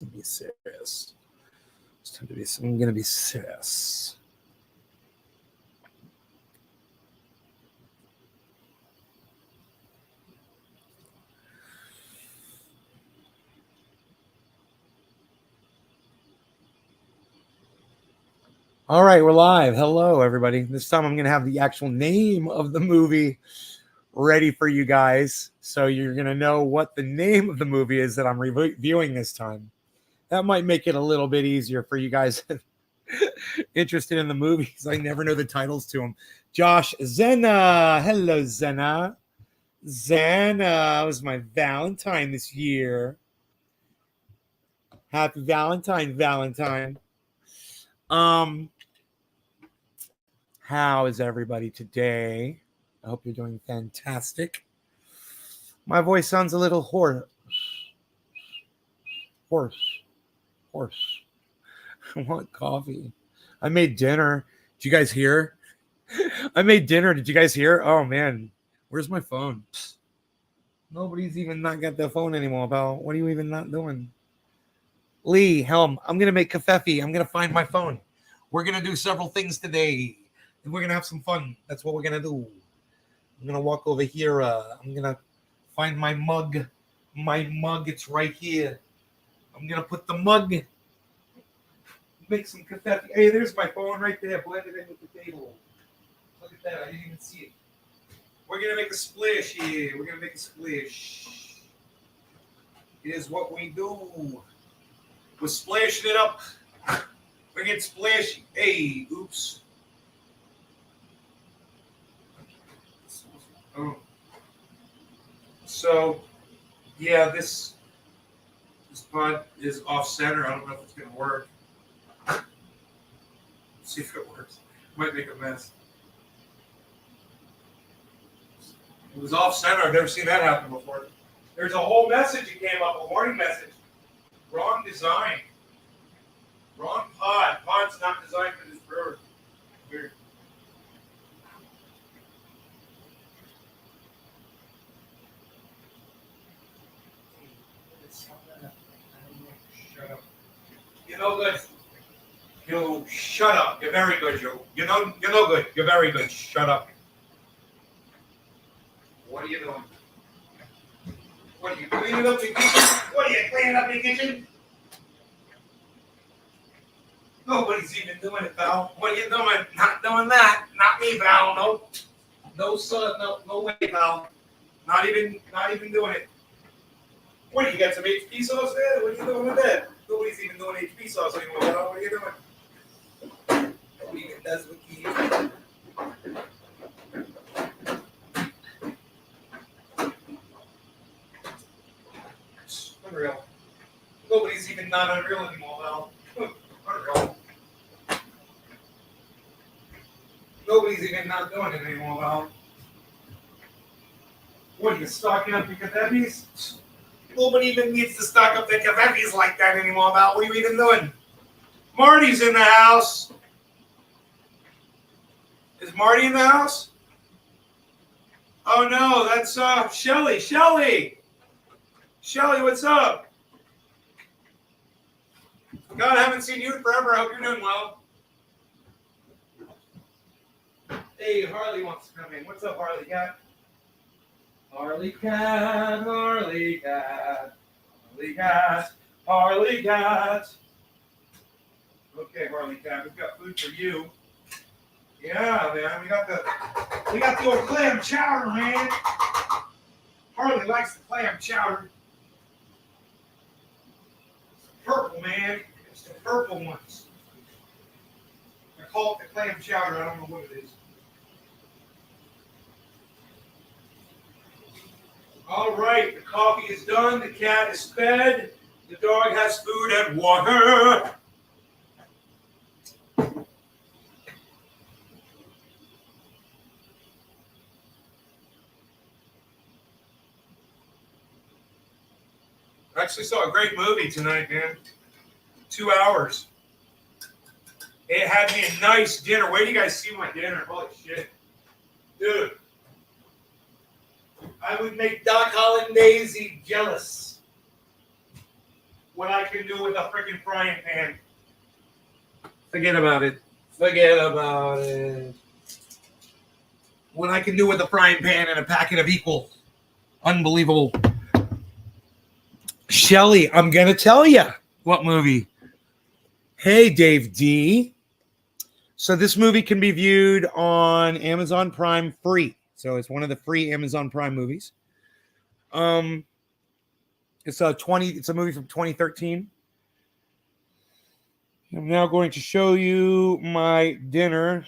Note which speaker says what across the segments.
Speaker 1: Be serious. It's time to be. I'm gonna be serious. All right, we're live. Hello, everybody. This time I'm gonna have the actual name of the movie ready for you guys, so you're gonna know what the name of the movie is that I'm reviewing this time. That might make it a little bit easier for you guys interested in the movies. I never know the titles to them. Josh Zena. Hello, Zena. Zena was my Valentine this year. Happy Valentine. How is everybody today? I hope you're doing fantastic. My voice sounds a little hoarse. I want coffee. I made dinner. Did you guys hear? I made dinner. Did you guys hear? Oh man, where's my phone? Nobody's even not got their phone anymore, pal. What are you even not doing? Lee, Helm, I'm gonna make kafefe. I'm gonna find my phone. We're gonna do several things today, and we're gonna have some fun. That's what we're gonna do. I'm gonna walk over here. I'm gonna find my mug. My mug, it's right here. I'm gonna put the mug. Make some kafefe. Hey, there's my phone right there. Blend it in with the table. Look at that. I didn't even see it. We're gonna make a splish here. We're gonna make a splish. Here's what we do. We're splashing it up. We're getting splashy. Hey, oops. Oh. So, yeah, this pod is off center. I don't know if it's gonna work. Let's see if it works. Might make a mess. It was off center. I've never seen that happen before. There's a whole message that came up, a warning message. Wrong design. Wrong pod. Pod's not designed for this bird. Weird. Shut up. You know good. You shut up. You're very good, you. You know good. You're very good. Shut up. What are you doing? What are you cleaning up the kitchen? What are you cleaning up the kitchen? Nobody's even doing it, pal. What are you doing? Not doing that. Not me, pal. No. No, son. No way, pal. Not even doing it. What do you got? Some HP sauce there? What are you doing with that? Nobody's even doing HP sauce anymore, pal. What are you doing? Nobody even does what you use. Unreal. Nobody's even not unreal anymore, pal. Unreal. Nobody's even not doing it anymore, pal. What are you stocking up your kafefes? Nobody even needs to stock up their kafefes like that anymore, pal. What are you even doing? Marty's in the house. Is Marty in the house? Oh no, that's Shelly. Shelly, what's up? God, I haven't seen you in forever. I hope you're doing well. Hey, Harley wants to come in. What's up, Harley Cat? Harley Cat. Okay, Harley Cat, we've got food for you. Yeah, man, we got the old clam chowder, man. Harley likes the clam chowder. It's purple, man. It's the purple ones. I call it the clam chowder. I don't know what it is. All right, the coffee is done. The cat is fed. The dog has food and water. I actually saw a great movie tonight, man. 2 hours. It had me a nice dinner. Wait till you guys see my dinner. Holy shit. Dude. I would make Doc Hollandaise jealous. what I can do with a freaking frying pan. Forget about it. Forget about it. What I can do with a frying pan and a packet of equal. Unbelievable. Shelly, I'm going to tell you. What movie? Hey, Dave D. So this movie can be viewed on Amazon Prime free. So it's one of the free Amazon Prime movies. It's a movie from 2013. I'm now going to show you my dinner.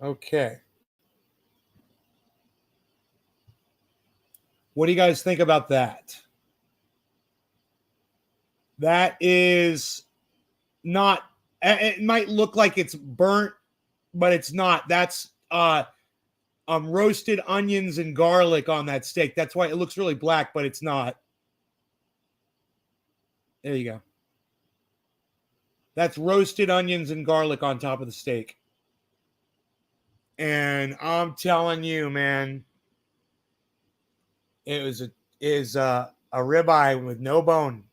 Speaker 1: Okay. What do you guys think about that? That is not, it might look like it's burnt, but it's not. That's roasted onions and garlic on that steak. That's why it looks really black, but it's not. There you go. That's roasted onions and garlic on top of the steak. And I'm telling you, man, it is a ribeye with no bone.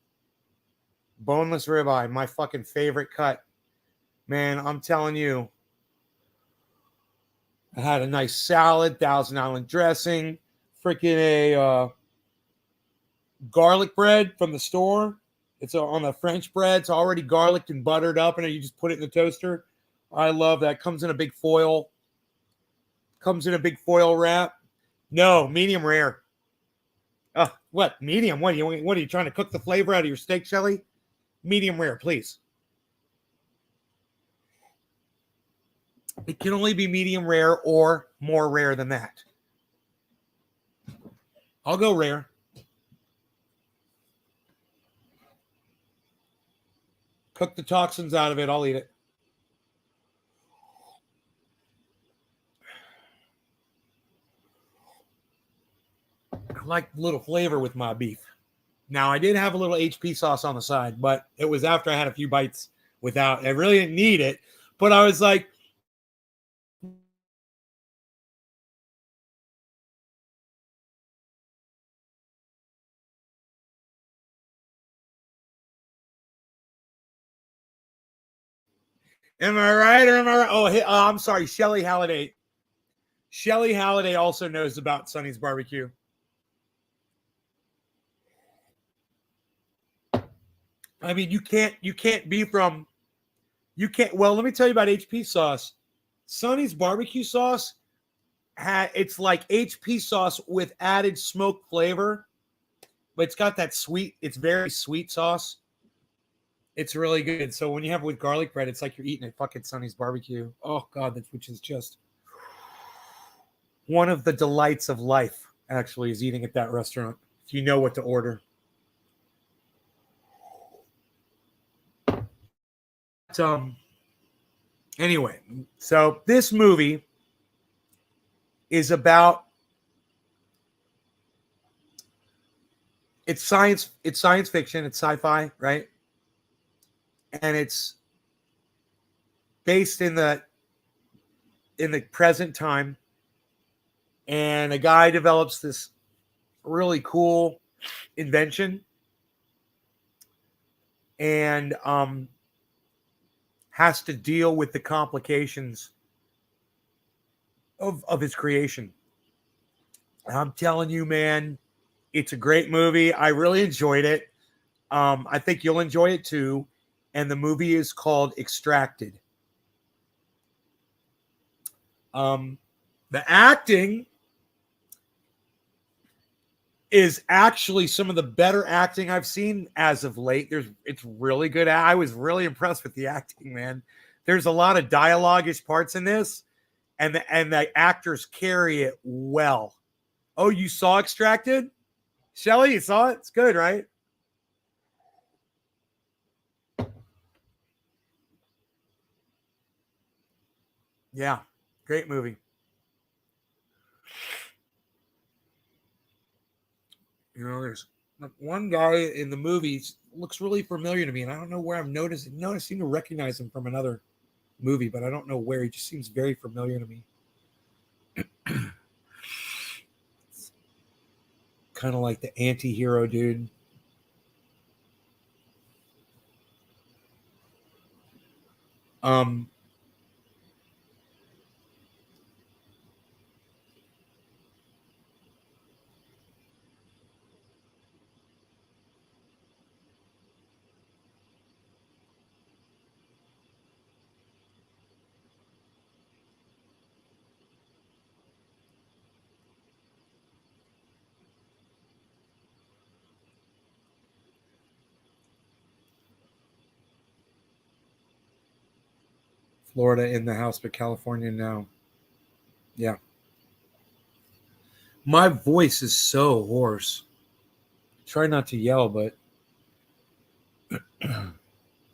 Speaker 1: Boneless ribeye, my fucking favorite cut. Man, I'm telling you. I had a nice salad, Thousand Island dressing, freaking a garlic bread from the store. It's on the French bread. It's already garlicked and buttered up, and you just put it in the toaster. I love that. Comes in a big foil. Comes in a big foil wrap. No, medium rare. What? Medium? What are you trying to cook the flavor out of your steak, Shelly? Medium rare, please. It can only be medium rare or more rare than that. I'll go rare. Cook the toxins out of it. I'll eat it. I like a little flavor with my beef. Now, I did have a little HP sauce on the side, but it was after I had a few bites without. I really didn't need it, but I was like, am I right or am I right? Oh, I'm sorry. Shelly Halliday. Shelly Halliday also knows about Sonny's Barbecue. I mean, you can't be from, well, let me tell you about HP sauce. Sonny's barbecue sauce, it's like HP sauce with added smoke flavor, but it's got that sweet, it's very sweet sauce. It's really good. So when you have it with garlic bread, it's like you're eating at fucking Sonny's Barbecue. Oh, God, which is just one of the delights of life, actually, is eating at that restaurant. If you know what to order. Anyway, so this movie is about, it's science fiction, it's sci-fi, right? And it's based in the present time. And a guy develops this really cool invention and has to deal with the complications of his creation. I'm telling you, man, it's a great movie. I really enjoyed it. I think you'll enjoy it too. And the movie is called Extracted. The acting is actually some of the better acting I've seen as of late. It's really good. I was really impressed with the acting, man. There's a lot of dialogue-ish parts in this, and the actors carry it well. Oh, you saw Extracted? Shelly, you saw it? It's good, right? Yeah, great movie. You know, there's one guy in the movies looks really familiar to me, and I don't know where I'm noticing. No, I seem to recognize him from another movie, but I don't know where. He just seems very familiar to me. kind of like the anti-hero dude. Florida in the house, but California now. Yeah. My voice is so hoarse. Try not to yell, but it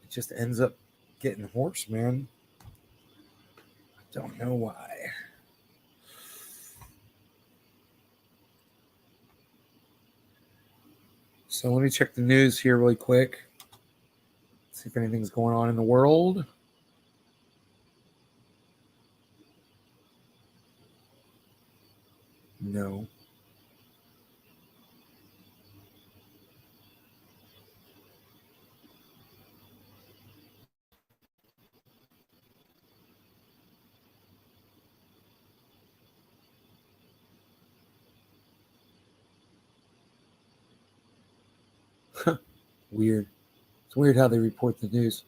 Speaker 1: just ends up getting hoarse, man. I don't know why. So let me check the news here really quick. See if anything's going on in the world. No. Weird. It's weird how they report the news.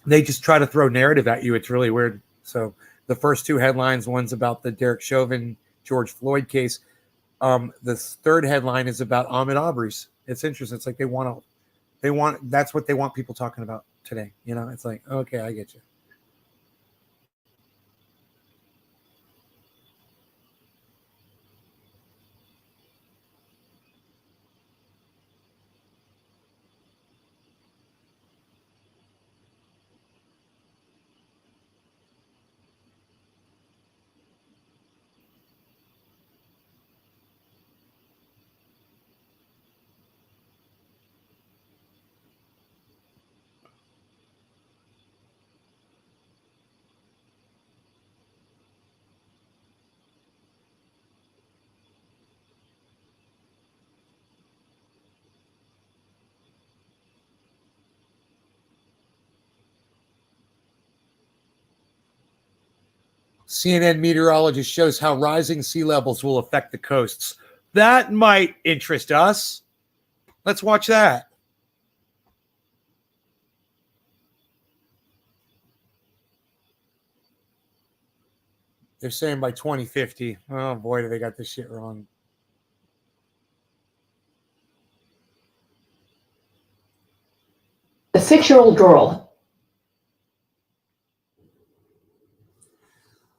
Speaker 1: They just try to throw narrative at you. It's really weird. So the first two headlines, one's about the Derek Chauvin, George Floyd case. The third headline is about Ahmaud Arbery's. It's interesting. It's like that's what they want people talking about today. You know, it's like, okay, I get you. CNN meteorologist shows how rising sea levels will affect the coasts. That might interest us. Let's watch that. They're saying by 2050. Oh boy, do they got this shit wrong.
Speaker 2: A 6-year-old girl.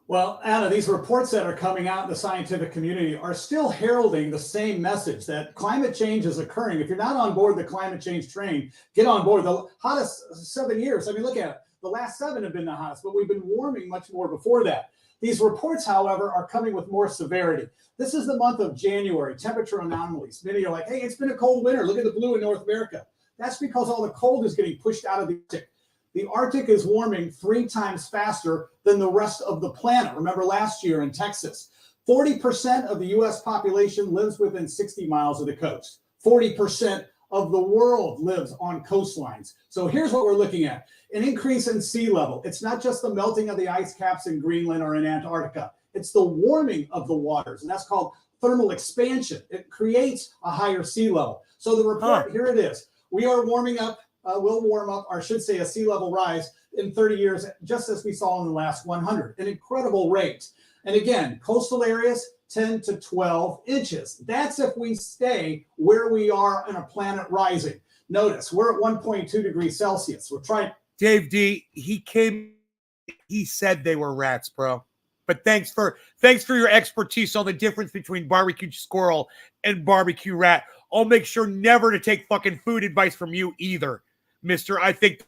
Speaker 3: Well, Anna, these reports that are coming out in the scientific community are still heralding the same message that climate change is occurring. If you're not on board the climate change train, get on board. The hottest 7 years, I mean, look at it. The last 7 have been the hottest, but we've been warming much more before that. These reports, however, are coming with more severity. This is the month of January, temperature anomalies. Many are like, hey, it's been a cold winter. Look at the blue in North America. That's because all the cold is getting pushed out of the Arctic. The Arctic is warming 3 times faster than the rest of the planet. Remember last year in Texas, 40% of the U.S. population lives within 60 miles of the coast. 40% of the world lives on coastlines. So here's what we're looking at. An increase in sea level. It's not just the melting of the ice caps in Greenland or in Antarctica. It's the warming of the waters, and that's called thermal expansion. It creates a higher sea level. So the report, here it is. We are warming up. Will warm up, or I should say a sea level rise in 30 years, just as we saw in the last 100, an incredible rate. And again, coastal areas, 10 to 12 inches. That's if we stay where we are in a planet rising. Notice, we're at 1.2 degrees Celsius. We're trying.
Speaker 1: Dave D, he said they were rats, bro. But thanks for your expertise on the difference between barbecue squirrel and barbecue rat. I'll make sure never to take fucking food advice from you either. Mister, I think,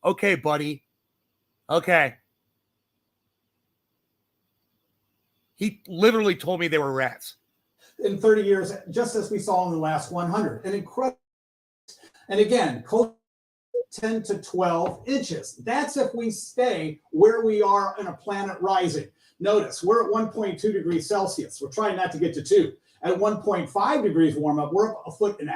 Speaker 1: okay, buddy. Okay. He literally told me they were rats.
Speaker 3: In 30 years, just as we saw in the last 100. An incredible. And again, cold 10 to 12 inches. That's if we stay where we are in a planet rising. Notice we're at 1.2 degrees Celsius. We're trying not to get to 2. At 1.5 degrees warm up, we're up 1.5 feet.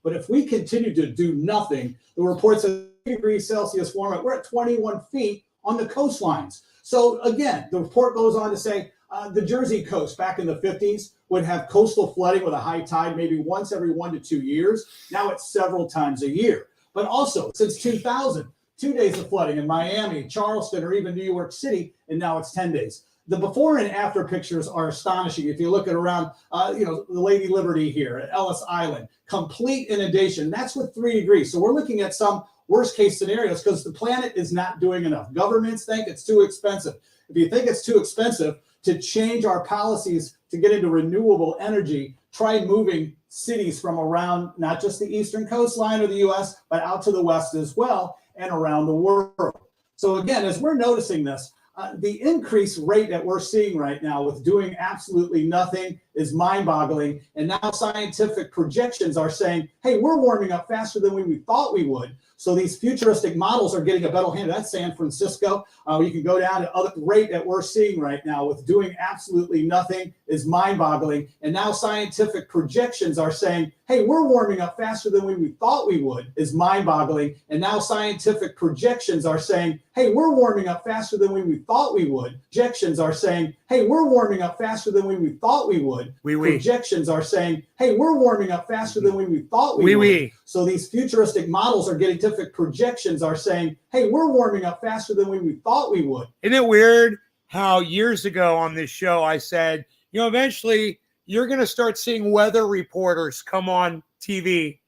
Speaker 3: But if we continue to do nothing, the report says 3 degrees Celsius warm up, we're at 21 feet on the coastlines. So again, the report goes on to say the Jersey coast back in the 50s would have coastal flooding with a high tide maybe once every 1 to 2 years. Now it's several times a year. But also since 2000, 2 days of flooding in Miami, Charleston, or even New York City, and now it's 10 days. The before and after pictures are astonishing. If you look at around, the Lady Liberty here at Ellis Island, complete inundation. That's with 3 degrees. So we're looking at some worst case scenarios because the planet is not doing enough. Governments think it's too expensive. If you think it's too expensive to change our policies to get into renewable energy, try moving cities from around not just the eastern coastline of the U.S., but out to the west as well and around the world. So again, as we're noticing this, the increased rate that we're seeing right now with doing absolutely nothing is mind-boggling. And now scientific projections are saying, hey, we're warming up faster than we thought we would. So these futuristic models are getting a better hand. That's San Francisco. You can go down to other rate that we're seeing right now with doing absolutely nothing is mind-boggling. And now scientific projections are saying, hey, we're warming up faster than we thought we would is mind-boggling. And now scientific projections are saying, hey, we're warming up faster than we thought we would. Projections are saying, hey, we're warming up faster than we thought we would. Projections are saying, hey, we're warming up faster than we thought we would. So these futuristic models are getting different projections are saying, hey, we're warming up faster than we thought we would.
Speaker 1: Isn't it weird how years ago on this show I said, eventually you're going to start seeing weather reporters come on TV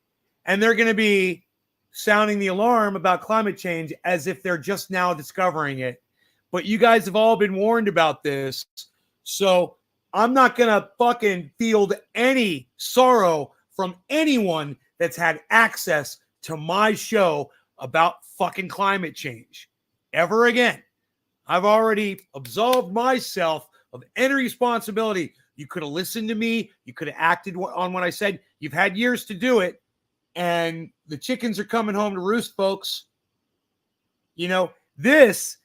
Speaker 1: and they're going to be sounding the alarm about climate change as if they're just now discovering it. But you guys have all been warned about this. So I'm not going to fucking field any sorrow from anyone that's had access to my show about fucking climate change ever again. I've already absolved myself of any responsibility. You could have listened to me. You could have acted on what I said. You've had years to do it. And the chickens are coming home to roost, folks. This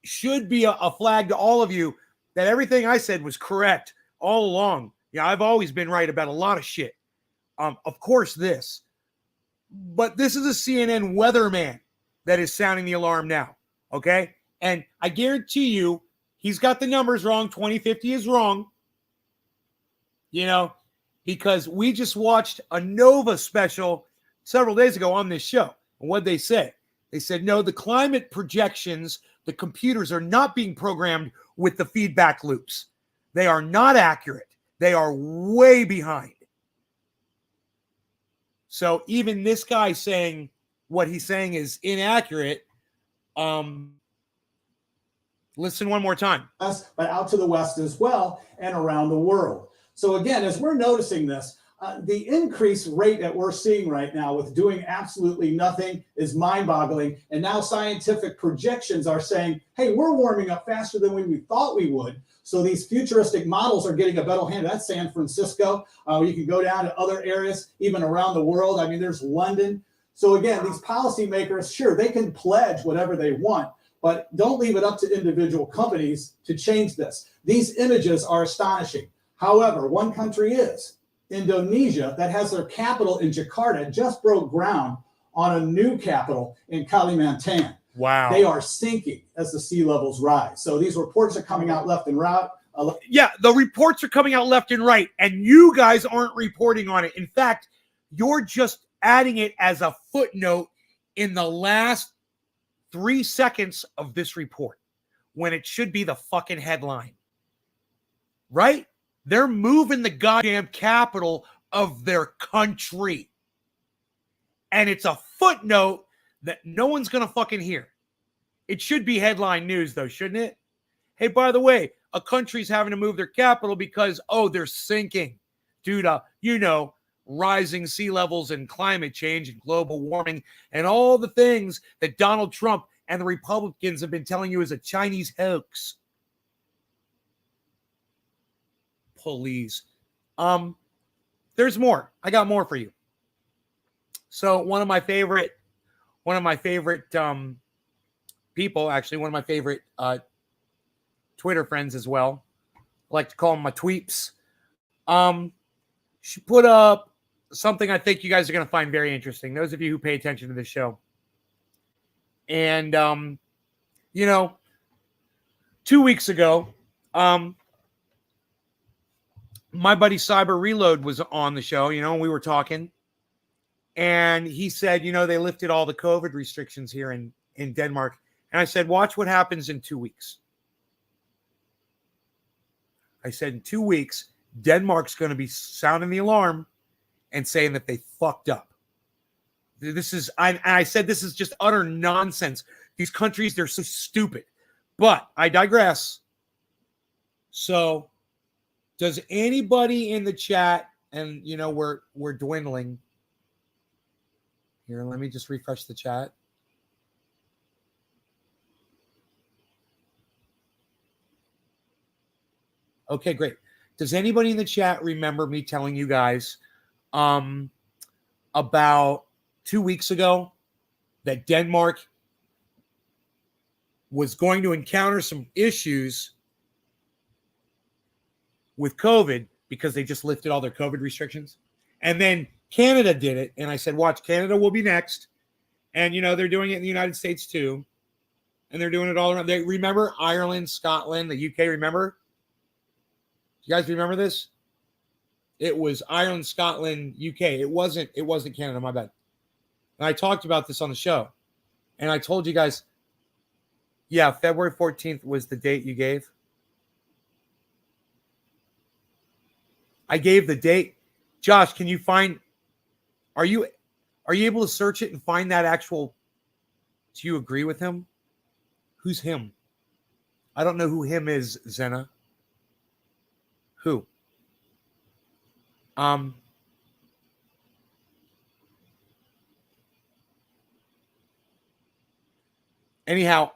Speaker 1: should be a flag to all of you that everything I said was correct all along. I've always been right about a lot of shit. Of course, this. But this is a CNN weatherman that is sounding the alarm now, okay? And I guarantee you, he's got the numbers wrong. 2050 is wrong, because we just watched a Nova special several days ago on this show. And what'd they say? They said, no, the climate projections, the computers are not being programmed with the feedback loops. They are not accurate. They are way behind. So even this guy saying what he's saying is inaccurate. Listen one more time.
Speaker 3: But out to the west as well and around the world. So again, as we're noticing this, the increased rate that we're seeing right now with doing absolutely nothing is mind-boggling. And now scientific projections are saying, hey, we're warming up faster than we thought we would. So these futuristic models are getting a better hand. That's San Francisco. You can go down to other areas, even around the world. I mean, there's London. So again, these policymakers, sure, they can pledge whatever they want, but don't leave it up to individual companies to change this. These images are astonishing. However, one country is Indonesia, that has their capital in Jakarta, just broke ground on a new capital in Kalimantan.
Speaker 1: Wow.
Speaker 3: They are sinking as the sea levels rise. So these reports are coming out left and right.
Speaker 1: Yeah, the reports are coming out left and right, and you guys aren't reporting on it. In fact, you're just adding it as a footnote in the last 3 seconds of this report when it should be the fucking headline. Right? They're moving the goddamn capital of their country. And it's a footnote that no one's going to fucking hear. It should be headline news, though, shouldn't it? Hey, by the way, a country's having to move their capital because, they're sinking due to, rising sea levels and climate change and global warming and all the things that Donald Trump and the Republicans have been telling you is a Chinese hoax. Please. There's more. I got more for you. So one of my favorite people, actually, one of my favorite Twitter friends as well. I like to call them my tweeps. She put up something I think you guys are going to find very interesting. Those of you who pay attention to the show. And, 2 weeks ago, my buddy Cyber Reload was on the show, and we were talking. And he said, they lifted all the COVID restrictions here in Denmark. And I said, watch what happens in 2 weeks. I said, in 2 weeks, Denmark's going to be sounding the alarm and saying that they fucked up. I said, this is just utter nonsense. These countries, they're so stupid. But I digress. So does anybody in the chat, and we're dwindling. Here, let me just refresh the chat. Okay, great. Does anybody in the chat remember me telling you guys about 2 weeks ago that Denmark was going to encounter some issues with COVID because they just lifted all their COVID restrictions? And then Canada did it. And I said, watch, Canada will be next. And, they're doing it in the United States too. And they're doing it all around. They remember Ireland, Scotland, the UK, remember? You guys remember this? It was Ireland, Scotland, UK. It wasn't Canada, my bad. And I talked about this on the show. And I told you guys, yeah, February 14th was the date you gave. I gave the date. Josh, can you find, are you able to search it and find that actual, do you agree with him? Who's him? I don't know who him is, Zena. Who? Anyhow,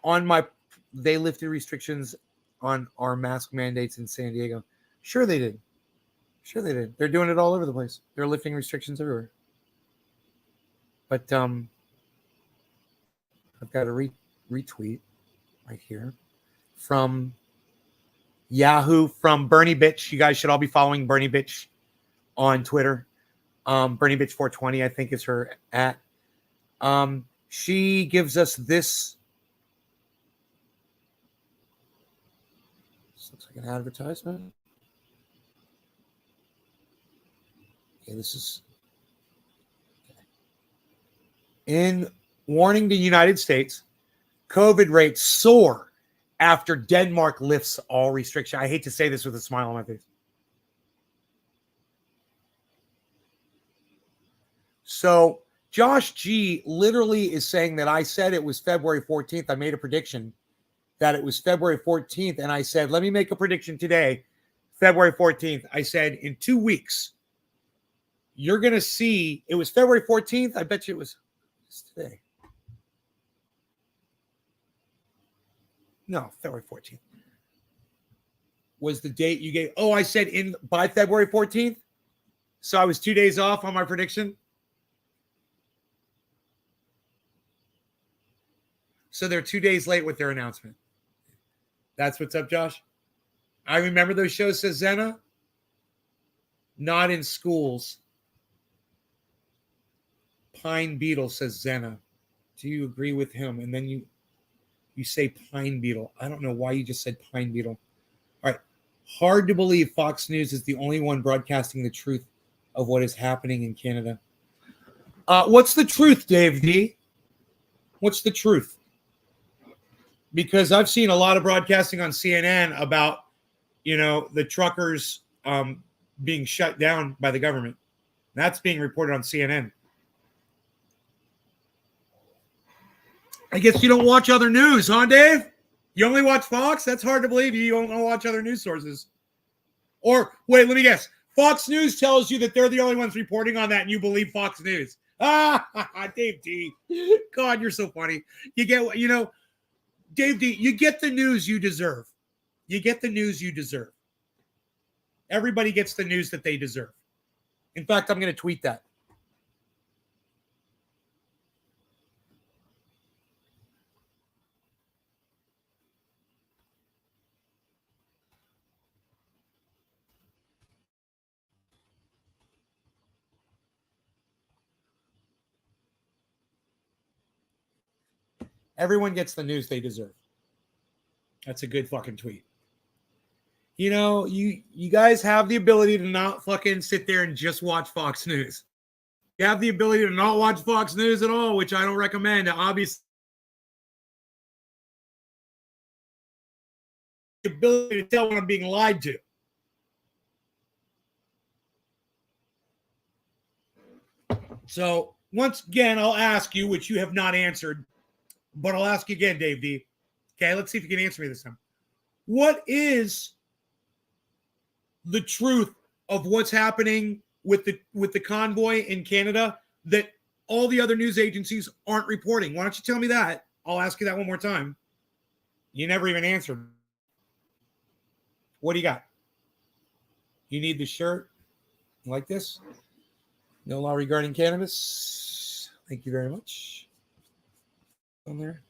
Speaker 1: they lifted restrictions on our mask mandates in San Diego. Sure they did. They're doing it all over the place. They're lifting restrictions everywhere. But I've got a retweet right here from Yahoo, from Bernie Bitch. You guys should all be following Bernie Bitch on Twitter. Bernie Bitch 420, I think, is her at. She gives us this. This looks like an advertisement. Okay, this is in warning the United States, COVID rates soar after Denmark lifts all restrictions. I hate to say this with a smile on my face. So Josh G literally is saying that I said it was February 14th. I made a prediction that it was February 14th. And I said, let me make a prediction today, February 14th. I said, in 2 weeks, you're going to see, it was February 14th. I bet you it was today. No, February 14th was the date you gave. Oh, I said by February 14th. So I was 2 days off on my prediction. So they're 2 days late with their announcement. That's what's up, Josh. I remember those shows, says Zena. Not in schools. Pine Beetle, says Zena. Do you agree with him? And then you say Pine Beetle. I don't know why you just said Pine Beetle. All right. Hard to believe Fox News is the only one broadcasting the truth of what is happening in Canada. What's the truth, Dave D? What's the truth? Because I've seen a lot of broadcasting on CNN about, the truckers being shut down by the government. That's being reported on CNN. I guess you don't watch other news, huh, Dave? You only watch Fox? That's hard to believe. You don't watch other news sources. Or, wait, let me guess. Fox News tells you that they're the only ones reporting on that, and you believe Fox News. Dave D. God, you're so funny. You get, Dave D., you get the news you deserve. You get the news you deserve. Everybody gets the news that they deserve. In fact, I'm going to tweet that. Everyone gets the news they deserve. That's a good fucking tweet. You know, you guys have the ability to not fucking sit there and just watch Fox News. You have the ability to not watch Fox News at all, which I don't recommend. Obviously, the ability to tell when I'm being lied to. So once again, I'll ask you, which you have not answered, but I'll ask you again, Dave D. Okay, let's see if you can answer me this time. What is the truth of what's happening with the convoy in Canada that all the other news agencies aren't reporting? Why don't you tell me that? I'll ask you that one more time. You never even answered. What do you got? You need the shirt like this? No law regarding cannabis. Thank you very much. On there.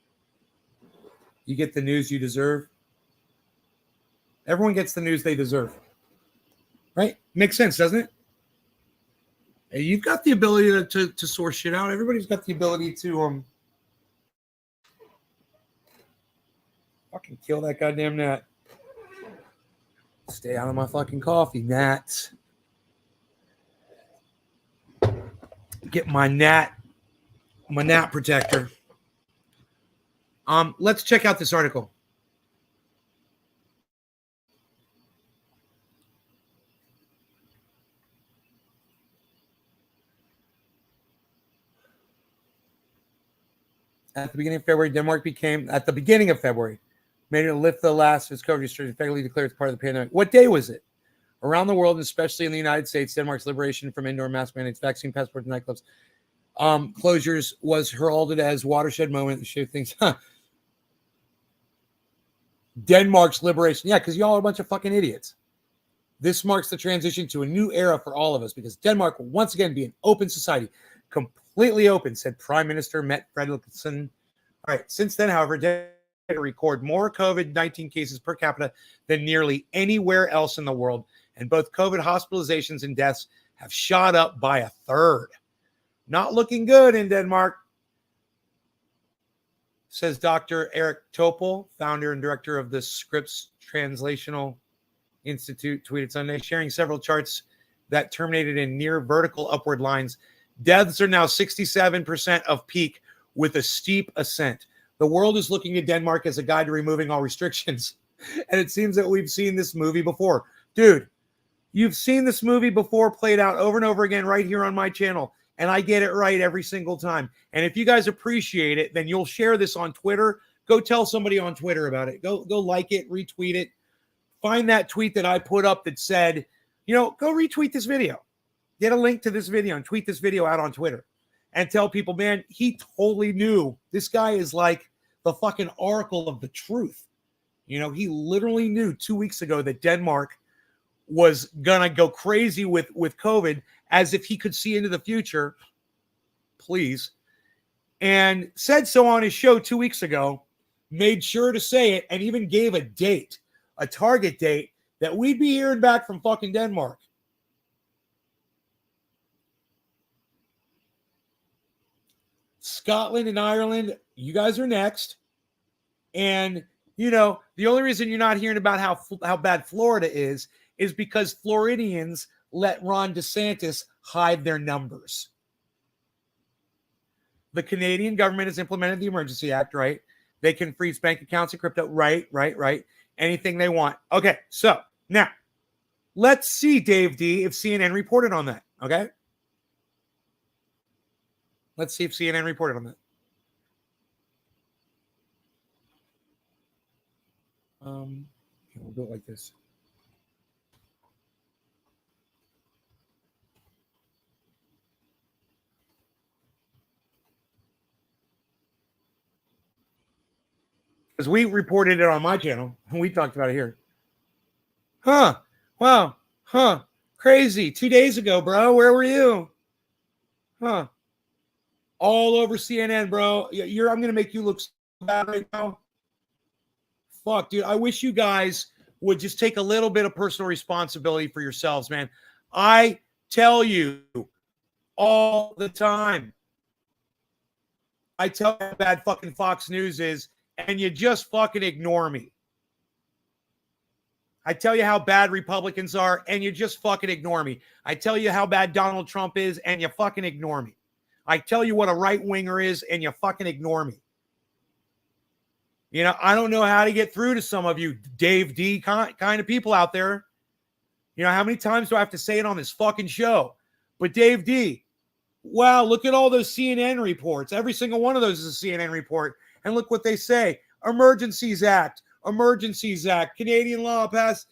Speaker 1: You get the news you deserve. Everyone gets the news they deserve. Right? Makes sense, doesn't it? You've got the ability to source shit out. Everybody's got the ability to fucking kill that goddamn gnat. Stay out of my fucking coffee, gnats. Get my gnat protector. Let's check out this article. At the beginning of February, Denmark made it lift the last of its COVID restrictions, effectively declared as part of the pandemic. What day was it? Around the world, and especially in the United States, Denmark's liberation from indoor mask mandates, vaccine passports, and nightclubs closures was heralded as watershed moment to shape things. Denmark's liberation. Yeah, because y'all are a bunch of fucking idiots. This marks the transition to a new era for all of us because Denmark will once again be an open society. Completely open, said Prime Minister Mette Frederiksen. All right. Since then, however, Denmark record more COVID-19 cases per capita than nearly anywhere else in the world. And both COVID hospitalizations and deaths have shot up by a third. Not looking good in Denmark, says Dr. Eric Topol, founder and director of the Scripps Translational Institute, tweeted Sunday, sharing several charts that terminated in near vertical upward lines. Deaths are now 67% of peak with a steep ascent. The world is looking at Denmark as a guide to removing all restrictions. And it seems that we've seen this movie before. Dude, you've seen this movie before played out over and over again right here on my channel. And I get it right every single time. And if you guys appreciate it, then you'll share this on Twitter. Go tell somebody on Twitter about it. Go like it, retweet it. Find that tweet that I put up that said, go retweet this video. Get a link to this video and tweet this video out on Twitter. And tell people, man, he totally knew. This guy is like the fucking oracle of the truth. He literally knew 2 weeks ago that Denmark was going to go crazy with COVID as if he could see into the future. Please. And said so on his show 2 weeks ago, made sure to say it, and even gave a date, a target date, that we'd be hearing back from fucking Denmark. Scotland and Ireland, you guys are next. And, the only reason you're not hearing about how bad Florida is because Floridians let Ron DeSantis hide their numbers. The Canadian government has implemented the Emergency Act, right? They can freeze bank accounts and crypto. Right. Anything they want. Okay, so now let's see, Dave D, if CNN reported on that, okay? Let's see if CNN reported on that. We'll do it like this. Because we reported it on my channel, and we talked about it here. Wow. Crazy. 2 days ago, bro. Where were you? All over CNN, bro. I'm going to make you look so bad right now. Fuck, dude. I wish you guys would just take a little bit of personal responsibility for yourselves, man. I tell you all the time. I tell you how bad fucking Fox News is, and you just fucking ignore me. I tell you how bad Republicans are, and you just fucking ignore me. I tell you how bad Donald Trump is, and you fucking ignore me. I tell you what a right-winger is, and you fucking ignore me. You know, I don't know how to get through to some of you Dave D kind of people out there. You know, how many times do I have to say it on this fucking show? But Dave D, wow, look at all those CNN reports. Every single one of those is a CNN report. And look what they say. Emergencies Act. Emergencies Act. Canadian law passed.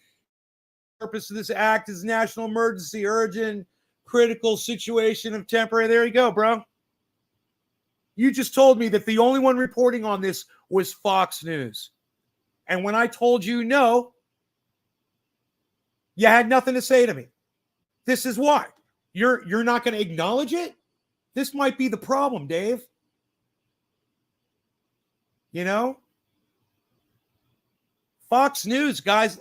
Speaker 1: The purpose of this act is national emergency, urgent, critical situation of temporary. There you go, bro. You just told me that the only one reporting on this was Fox News. And when I told you no, you had nothing to say to me. This is why. You're not going to acknowledge it? This might be the problem, Dave. You know? Fox News, guys,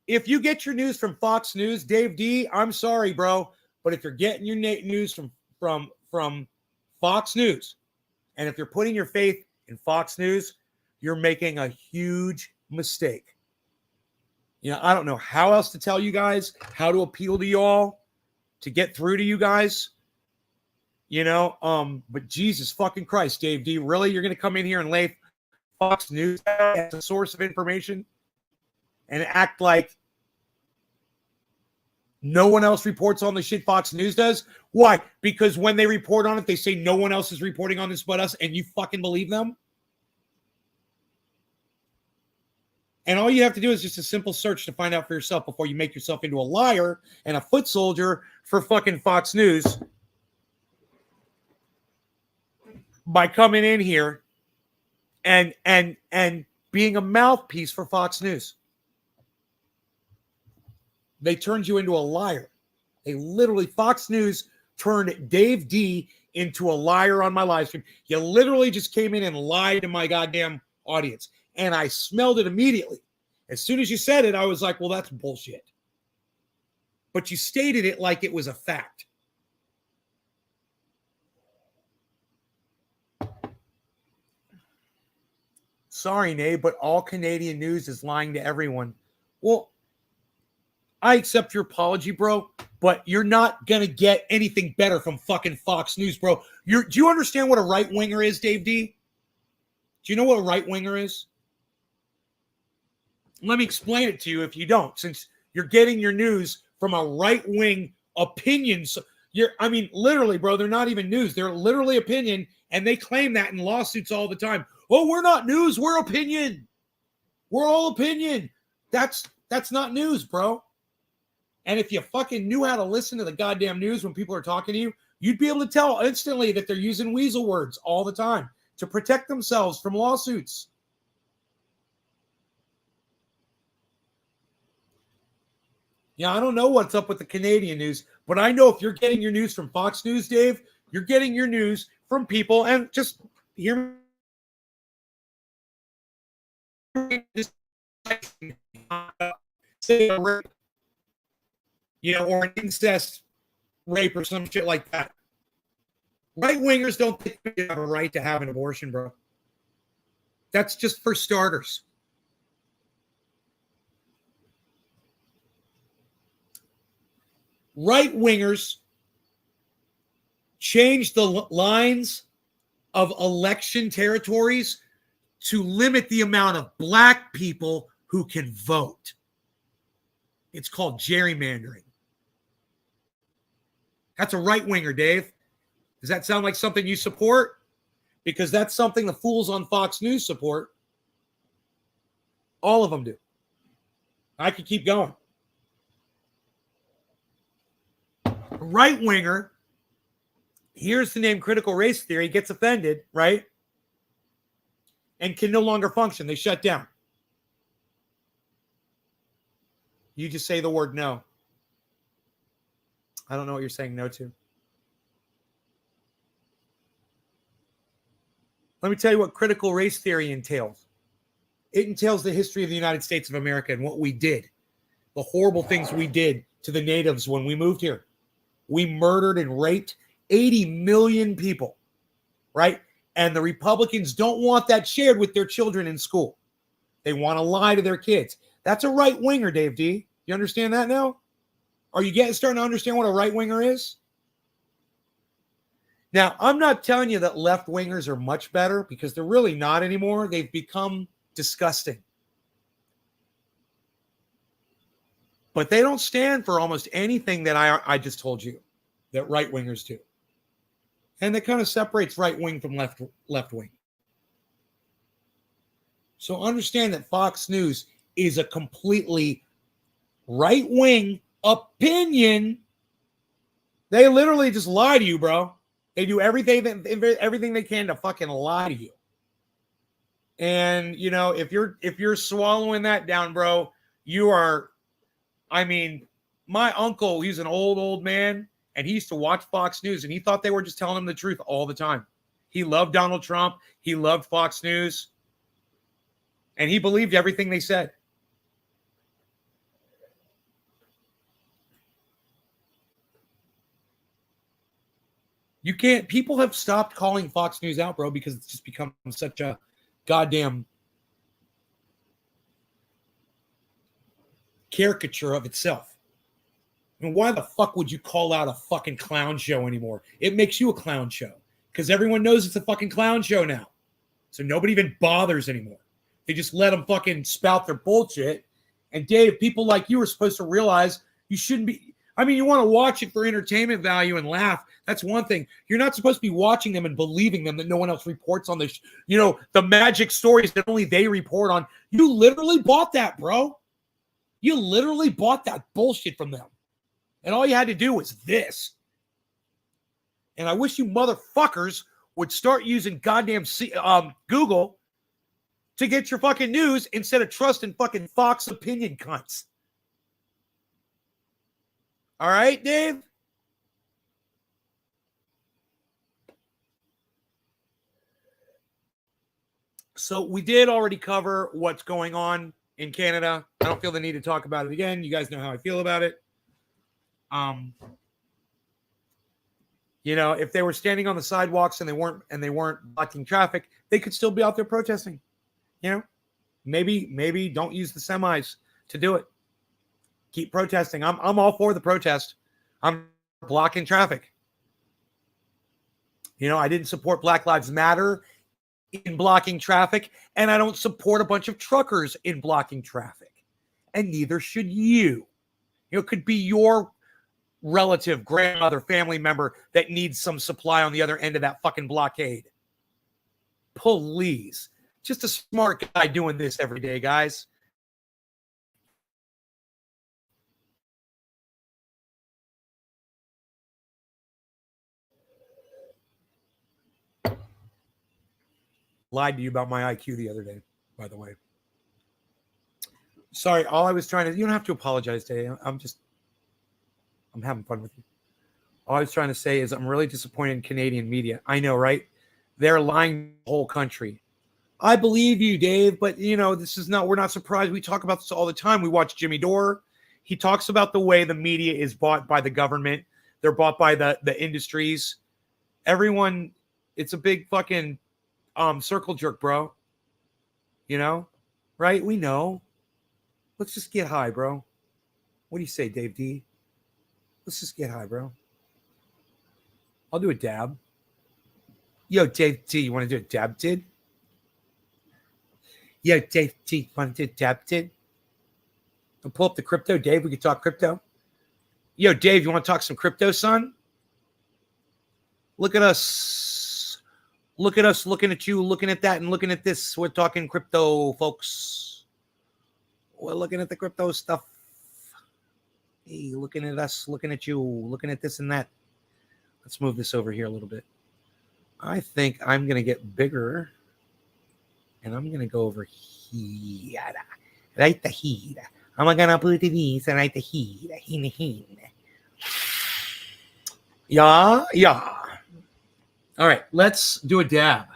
Speaker 1: if you get your news from Fox News, Dave D, I'm sorry, bro. But if you're getting your news from Fox News, and if you're putting your faith in Fox News, you're making a huge mistake. You know, I don't know how else to tell you guys, how to appeal to you all, to get through to you guys. You know, but Jesus fucking Christ, Dave D, really? You're going to come in here and lay Fox News as a source of information and act like no one else reports on the shit Fox News does? Why? Because when they report on it, they say no one else is reporting on this but us, and you fucking believe them? And all you have to do is just a simple search to find out for yourself before you make yourself into a liar and a foot soldier for fucking Fox News by coming in here and being a mouthpiece for Fox News. They turned you into a liar. They literally, Fox News turned Dave D into a liar on my live stream. You literally just came in and lied to my goddamn audience. And I smelled it immediately. As soon as you said it, I was like, well, that's bullshit. But you stated it like it was a fact. Sorry, Nate, but all Canadian news is lying to everyone. Well, I accept your apology, bro, but you're not going to get anything better from fucking Fox News, bro. Do you understand what a right-winger is, Dave D? Do you know what a right-winger is? Let me explain it to you if you don't, since you're getting your news from a right-wing opinion. So literally, bro, they're not even news. They're literally opinion, and they claim that in lawsuits all the time. Oh, we're not news. We're opinion. We're all opinion. That's not news, bro. And if you fucking knew how to listen to the goddamn news when people are talking to you, you'd be able to tell instantly that they're using weasel words all the time to protect themselves from lawsuits. Yeah, I don't know what's up with the Canadian news, but I know if you're getting your news from Fox News, Dave, you're getting your news from people, and just hear me. Say a rape, or an incest rape or some shit like that. Right-wingers don't think you have a right to have an abortion, bro. That's just for starters. Right-wingers change the lines of election territories to limit the amount of black people who can vote. It's called gerrymandering. That's a right-winger, Dave. Does that sound like something you support? Because that's something the fools on Fox News support. All of them do. I could keep going. Right-winger hears the name critical race theory, gets offended, right? And can no longer function. They shut down. You just say the word no. I don't know what you're saying no to. Let me tell you what critical race theory entails. It entails the history of the United States of America and what we did. The horrible things we did to the natives when we moved here. We murdered and raped 80 million people. right? And the Republicans don't want that shared with their children in school. They want to lie to their kids. That's a right winger, Dave D. You understand that now? Are you starting to understand what a right winger is? Now, I'm not telling you that left wingers are much better because they're really not anymore. They've become disgusting. But they don't stand for almost anything that I just told you that right wingers do. And that kind of separates right wing from left wing. So understand that Fox News is a completely right wing opinion. They literally just lie to you, bro. They do everything they can to fucking lie to you. And you know, if you're swallowing that down, bro, you are. I mean, my uncle, he's an old man, and he used to watch Fox News, and he thought they were just telling him the truth all the time. He loved Donald Trump. He loved Fox News. And he believed everything they said. People have stopped calling Fox News out, bro, because it's just become such a goddamn caricature of itself. I mean, why the fuck would you call out a fucking clown show anymore? It makes you a clown show because everyone knows it's a fucking clown show now. So nobody even bothers anymore. They just let them fucking spout their bullshit. And Dave, people like you are supposed to realize you shouldn't be. I mean, you want to watch it for entertainment value and laugh. That's one thing. You're not supposed to be watching them and believing them that no one else reports on this. You know, the magic stories that only they report on. You literally bought that, bro. You literally bought that bullshit from them. And all you had to do was this. And I wish you motherfuckers would start using goddamn Google to get your fucking news instead of trusting fucking Fox opinion cunts. All right, Dave? So we did already cover what's going on in Canada. I don't feel the need to talk about it again. You guys know how I feel about it. You know, if they were standing on the sidewalks and they weren't blocking traffic, they could still be out there protesting. You know, maybe don't use the semis to do it. Keep protesting. I'm all for the protest. I'm blocking traffic. You know, I didn't support Black Lives Matter in blocking traffic, and I don't support a bunch of truckers in blocking traffic. And neither should you. You know, it could be your relative, grandmother, family member that needs some supply on the other end of that fucking blockade. Please. Just a smart guy doing this every day, guys. Lied to you about my IQ the other day, by the way. Sorry, all I was trying to, you don't have to apologize, Dave. I'm having fun with you. All I was trying to say is I'm really disappointed in Canadian media. I know, right? They're lying the whole country. I believe you, Dave, but you know, we're not surprised. We talk about this all the time. We watch Jimmy Dore. He talks about the way the media is bought by the government. They're bought by the industries. Everyone, it's a big fucking circle jerk, bro. You know, right? We know. Let's just get high, bro. What do you say, Dave D? Let's just get high, bro. I'll do a dab. Yo, Dave D, you want to do a dab, dude? Yo, Dave D, want to do a dab, dude? I'll pull up the crypto, Dave. We can talk crypto. Yo, Dave, you want to talk some crypto, son? Look at us. Look at us looking at you, looking at that, and looking at this. We're talking crypto, folks. We're looking at the crypto stuff. Hey, looking at us, looking at you, looking at this and that. Let's move this over here a little bit. I think I'm going to get bigger. And I'm going to go over here. Right here. I'm going to put this right here. Yeah. All right, let's do a dab.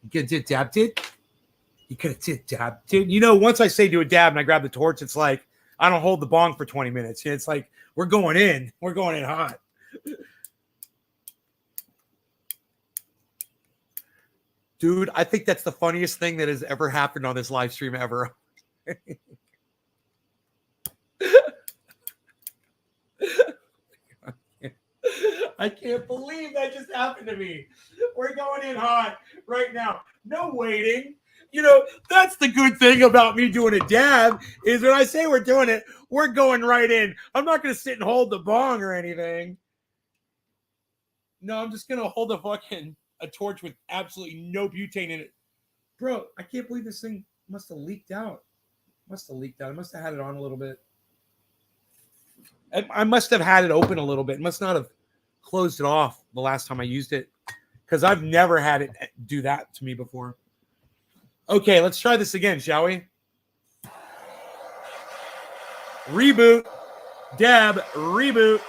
Speaker 1: You could do a dab, dude? You could have did a dab, dude. You know, once I say do a dab and I grab the torch, it's like I don't hold the bong for 20 minutes. It's like we're going in. We're going in hot. Dude, I think that's the funniest thing that has ever happened on this live stream ever. I can't believe that just happened to me. We're going in hot right now. No waiting. You know, that's the good thing about me doing a dab is when I say we're doing it, we're going right in. I'm not going to sit and hold the bong or anything. No, I'm just going to hold a torch with absolutely no butane in it. Bro, I can't believe this thing must have leaked out. I must have had it on a little bit. I must have had it open a little bit. Must not have closed it off the last time I used it because I've never had it do that to me before. Okay, let's try this again, shall we? Reboot. Dab. Reboot.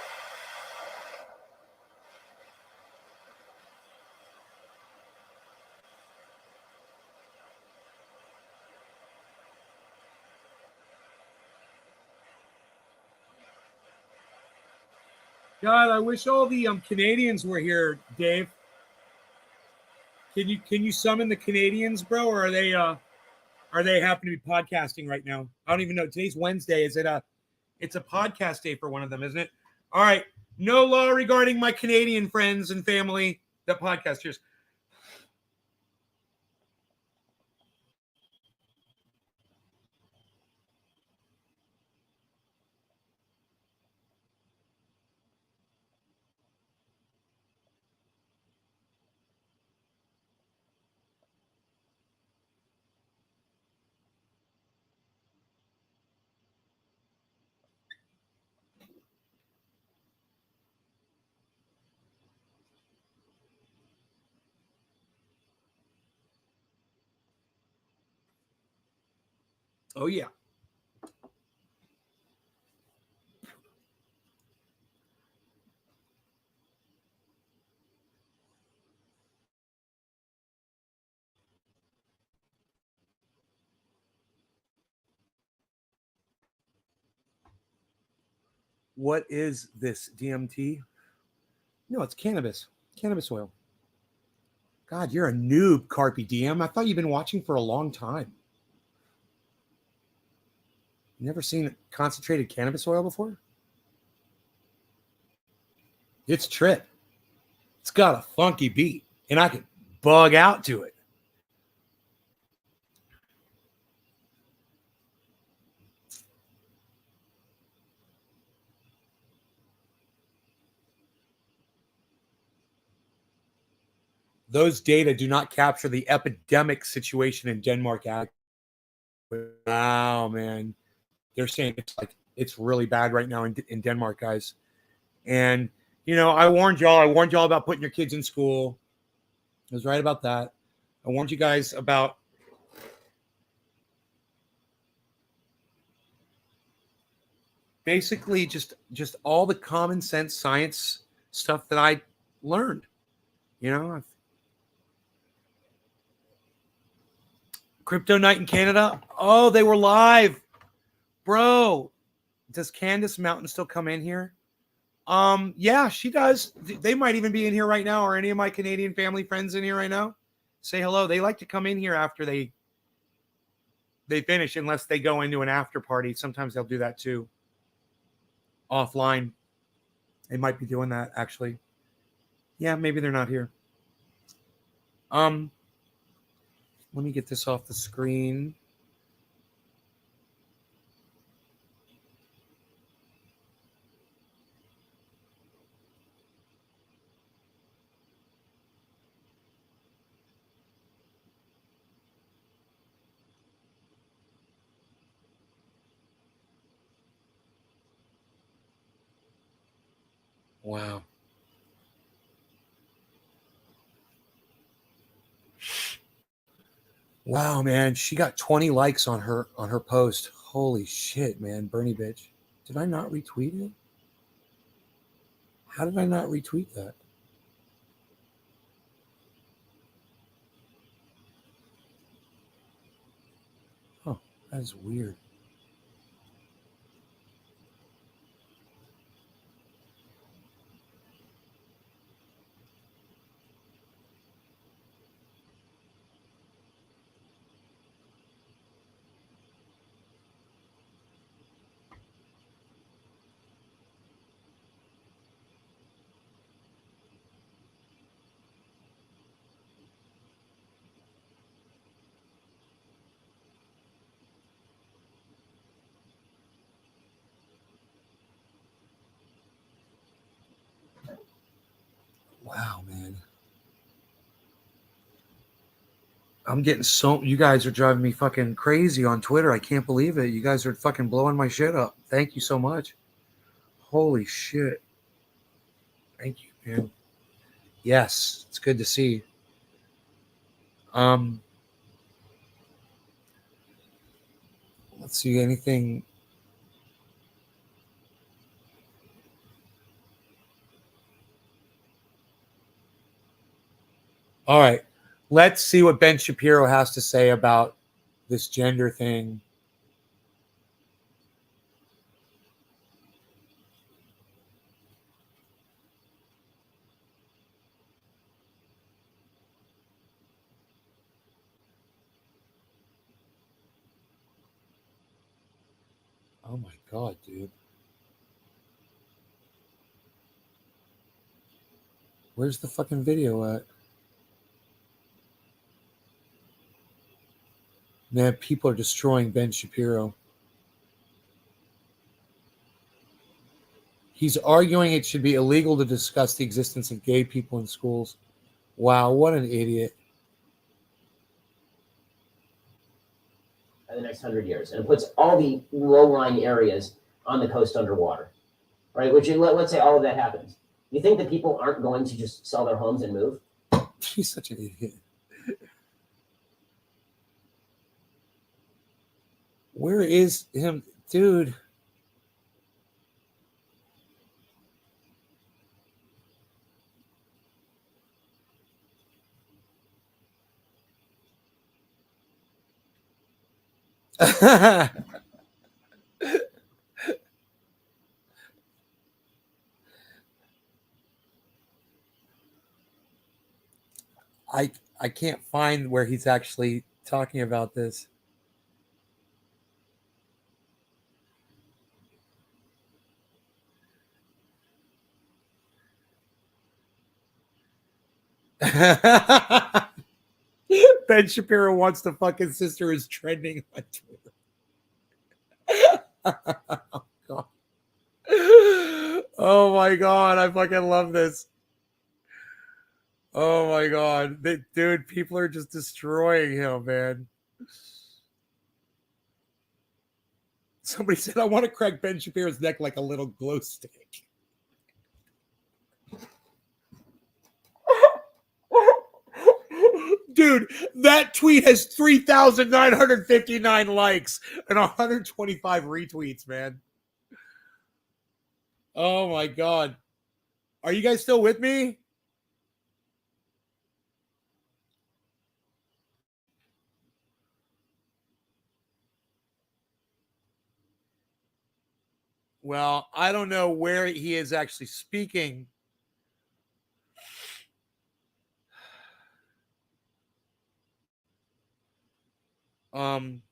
Speaker 1: God, I wish all the Canadians were here, Dave. Can you summon the Canadians, bro, or are they happen to be podcasting right now? I don't even know. Today's Wednesday. It's a podcast day for one of them, isn't it? All right. No law regarding my Canadian friends and family that podcast. Cheers. Oh, yeah. What is this DMT? No, it's cannabis oil. God, you're a noob, Carpe Diem. I thought you've been watching for a long time. You never seen concentrated cannabis oil before? It's trip. It's got a funky beat, and I can bug out to it. Those data do not capture the epidemic situation in Denmark. Wow, man. They're saying it's really bad right now in Denmark, guys. And, I warned y'all. About putting your kids in school. I was right about that. I warned you guys about basically just all the common sense science stuff that I learned. Crypto Night in Canada. Oh, they were live. Bro, does Candace Mountain still come in here? Yeah, she does. They might even be in here right now, or any of my Canadian family friends in here right now. Say hello. They like to come in here after they finish, unless they go into an after party. Sometimes they'll do that too. Offline. They might be doing that actually. Yeah, maybe they're not here. Let me get this off the screen. Wow. Wow, man. She got 20 likes on her post. Holy shit, man. Bernie bitch. Did I not retweet it? How did I not retweet that? Oh, that is weird. I'm getting so. You guys are driving me fucking crazy on Twitter. I can't believe it. You guys are fucking blowing my shit up. Thank you so much. Holy shit. Thank you, man. Yes, it's good to see. Um, let's see anything. All right, let's see what Ben Shapiro has to say about this gender thing. Oh my god, dude. Where's the fucking video at? Man, people are destroying Ben Shapiro. He's arguing it should be illegal to discuss the existence of gay people in schools. Wow, what an idiot.
Speaker 2: In the next 100 years, and it puts all the low-lying areas on the coast underwater, right? Which let's say all of that happens. You think that people aren't going to just sell their homes and move?
Speaker 1: He's such an idiot. Where is him, dude? I can't find where he's actually talking about this. Ben Shapiro wants to fuck his sister is trending on Twitter. Oh, God. Oh my god, I fucking love this. Oh my god. Dude, people are just destroying him, man. Somebody said I want to crack Ben Shapiro's neck like a little glow stick. Dude, that tweet has 3,959 likes and 125 retweets, man. Oh my god. Are you guys still with me? Well, I don't know where he is actually speaking. Um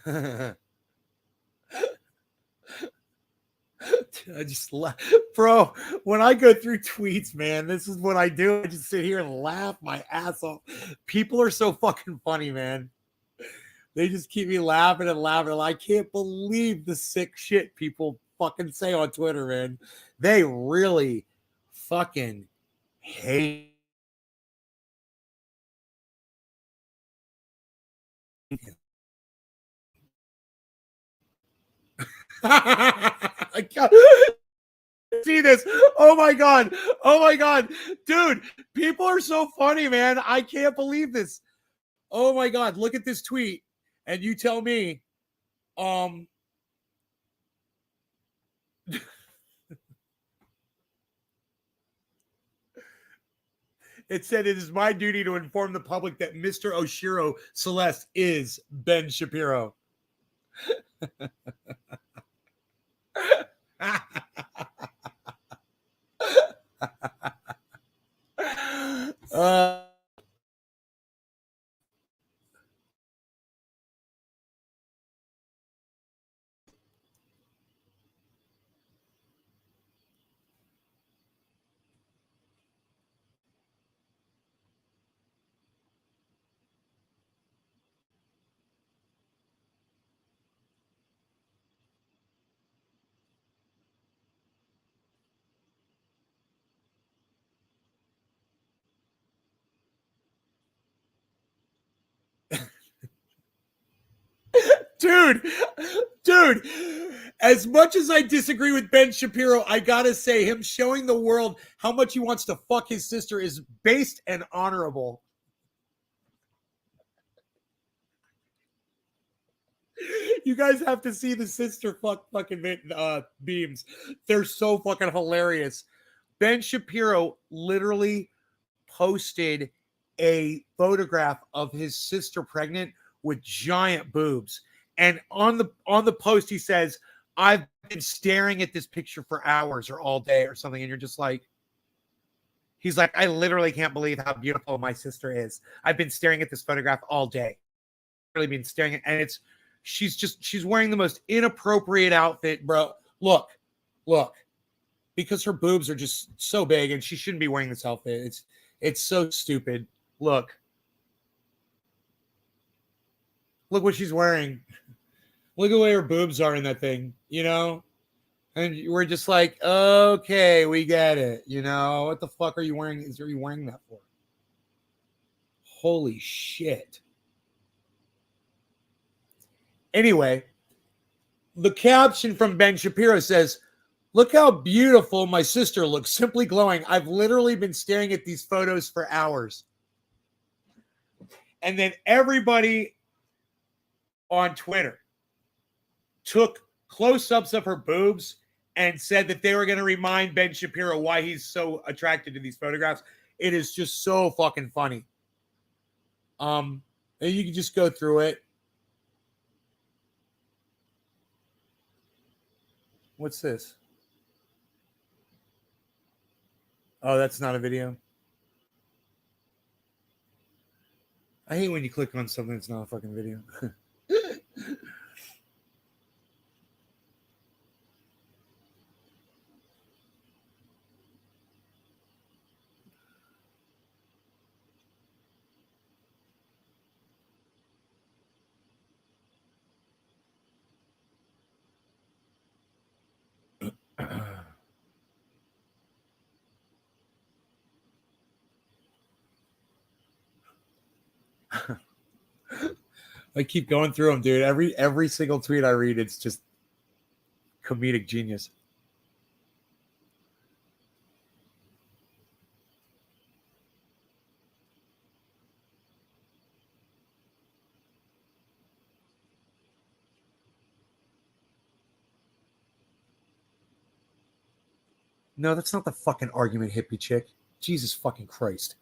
Speaker 1: I just laugh. Bro, when I go through tweets, man, this is what I do. I just sit here and laugh my ass off. People are so fucking funny, man. They just keep me laughing and laughing. I can't believe the sick shit people fucking say on Twitter, man. They really fucking hate him. I can't see this. Oh my god. Oh my god. Dude, people are so funny, man. I can't believe this. Oh my god, look at this tweet and you tell me it said it is my duty to inform the public that Mr. Oshiro Celeste is Ben Shapiro. uh, Dude, as much as I disagree with Ben Shapiro, I gotta say, him showing the world how much he wants to fuck his sister is based and honorable. You guys have to see the sister fucking beams. They're so fucking hilarious. Ben Shapiro literally posted a photograph of his sister pregnant with giant boobs. And on the post, he says, I've been staring at this picture for hours or all day or something. And you're just like, he's like, I literally can't believe how beautiful my sister is. I've been staring at this photograph all day. Really been staring at, and she's wearing the most inappropriate outfit, bro. Look, because her boobs are just so big and she shouldn't be wearing this outfit. It's so stupid. Look what she's wearing. Look at the way her boobs are in that thing, you know? And we're just like, okay, we get it. You know, what the fuck are you wearing? Are you wearing that for? Holy shit. Anyway, the caption from Ben Shapiro says, look how beautiful my sister looks, simply glowing. I've literally been staring at these photos for hours. And then everybody on Twitter took close-ups of her boobs and said that they were going to remind Ben Shapiro why he's so attracted to these photographs. It is just so fucking funny. And you can just go through it. What's this? Oh, that's not a video. I hate when you click on something that's not a fucking video. I keep going through them, dude. Every single tweet I read, it's just comedic genius. No, that's not the fucking argument, hippie chick. Jesus fucking Christ.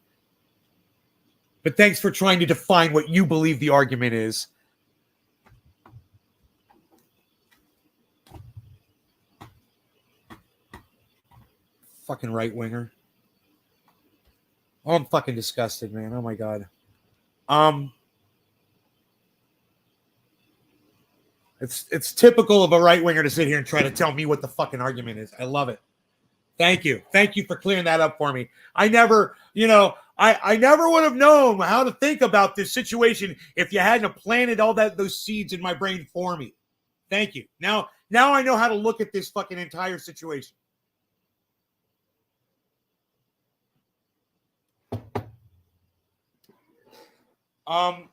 Speaker 1: But thanks for trying to define what you believe the argument is. Fucking right winger. Oh, I'm fucking disgusted, man. Oh my God. It's typical of a right winger to sit here and try to tell me what the fucking argument is. I love it. Thank you. Thank you for clearing that up for me. I never, I never would have known how to think about this situation if you hadn't planted all those seeds in my brain for me. Thank you. Now I know how to look at this fucking entire situation. The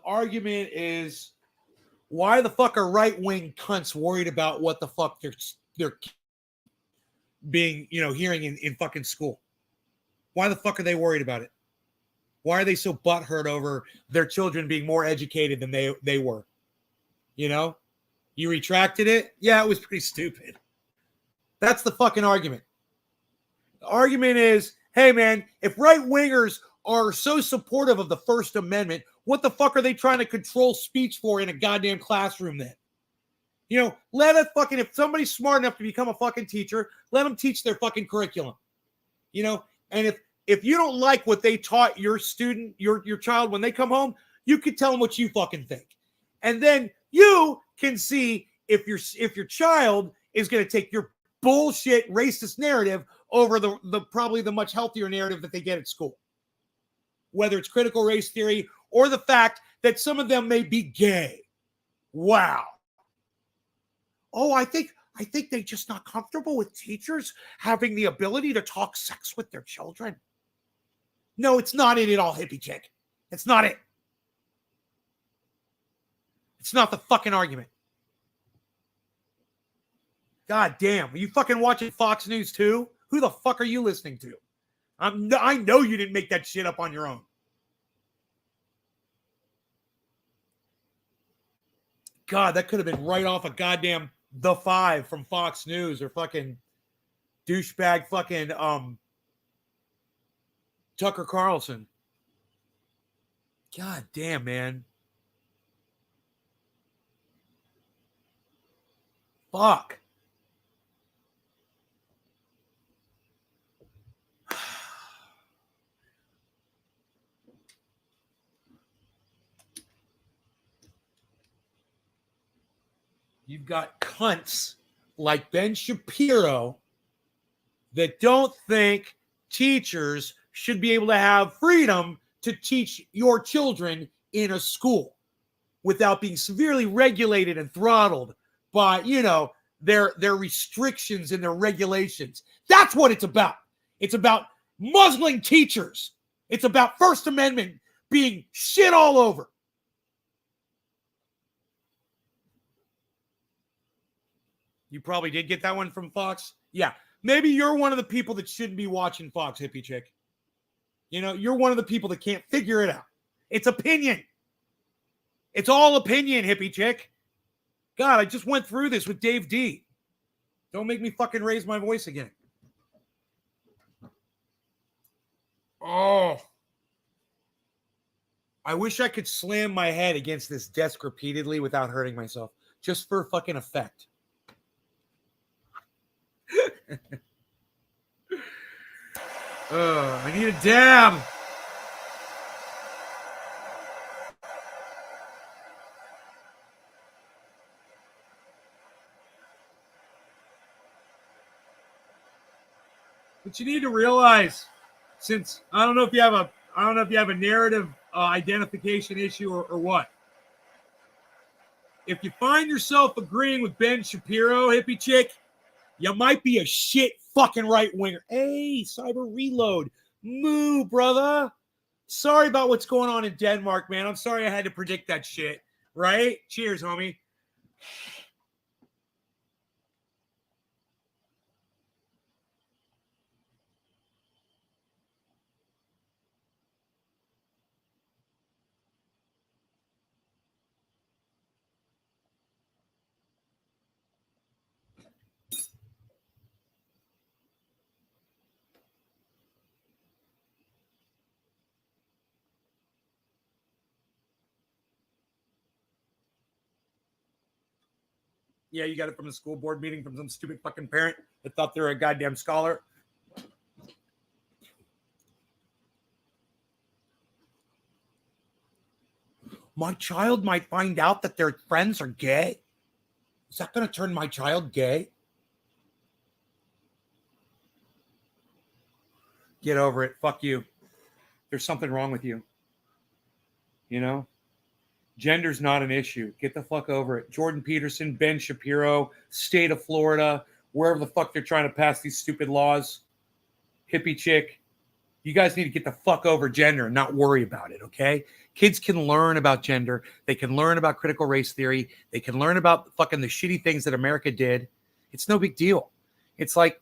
Speaker 1: argument is, why the fuck are right-wing cunts worried about what the fuck they're being, hearing in fucking school? Why the fuck are they worried about it? Why are they so butthurt over their children being more educated than they were? You retracted it? Yeah, it was pretty stupid. That's the fucking argument. The argument is, hey man, if right-wingers are so supportive of the First Amendment, what the fuck are they trying to control speech for in a goddamn classroom then? If somebody's smart enough to become a fucking teacher, let them teach their fucking curriculum. And if you don't like what they taught your student, your child when they come home, you can tell them what you fucking think. And then you can see if your child is going to take your bullshit racist narrative over the probably the much healthier narrative that they get at school. Whether it's critical race theory or the fact that some of them may be gay. Wow. Oh, I think they're just not comfortable with teachers having the ability to talk sex with their children. No, it's not it at all, hippie chick. It's not it. It's not the fucking argument. God damn. Are you fucking watching Fox News too? Who the fuck are you listening to? I know you didn't make that shit up on your own. God, that could have been right off a goddamn The Five from Fox News or fucking douchebag fucking Tucker Carlson. God damn, man. Fuck. You've got cunts like Ben Shapiro that don't think teachers should be able to have freedom to teach your children in a school without being severely regulated and throttled by, their restrictions and their regulations. That's what it's about. It's about muzzling teachers. It's about First Amendment being shit all over. You probably did get that one from Fox. Yeah. Maybe you're one of the people that shouldn't be watching Fox, hippie chick. You're one of the people that can't figure it out. It's opinion. It's all opinion, hippie chick. God, I just went through this with Dave D. Don't make me fucking raise my voice again. Oh. I wish I could slam my head against this desk repeatedly without hurting myself. Just for fucking effect. I need a dab. But you need to realize, since I don't know if you have a narrative identification issue or what. If you find yourself agreeing with Ben Shapiro, hippie chick, you might be a shit fucking right winger. Hey, Cyber Reload. Moo, brother. Sorry about what's going on in Denmark, man. I'm sorry I had to predict that shit. Right? Cheers, homie. Yeah, you got it from a school board meeting from some stupid fucking parent that thought they were a goddamn scholar. My child might find out that their friends are gay. Is that going to turn my child gay? Get over it. Fuck you. There's something wrong with you. Gender's not an issue. Get the fuck over it. Jordan Peterson, Ben Shapiro, state of Florida, wherever the fuck they're trying to pass these stupid laws. Hippie chick. You guys need to get the fuck over gender and not worry about it, okay? Kids can learn about gender. They can learn about critical race theory. They can learn about fucking the shitty things that America did. It's no big deal. It's like,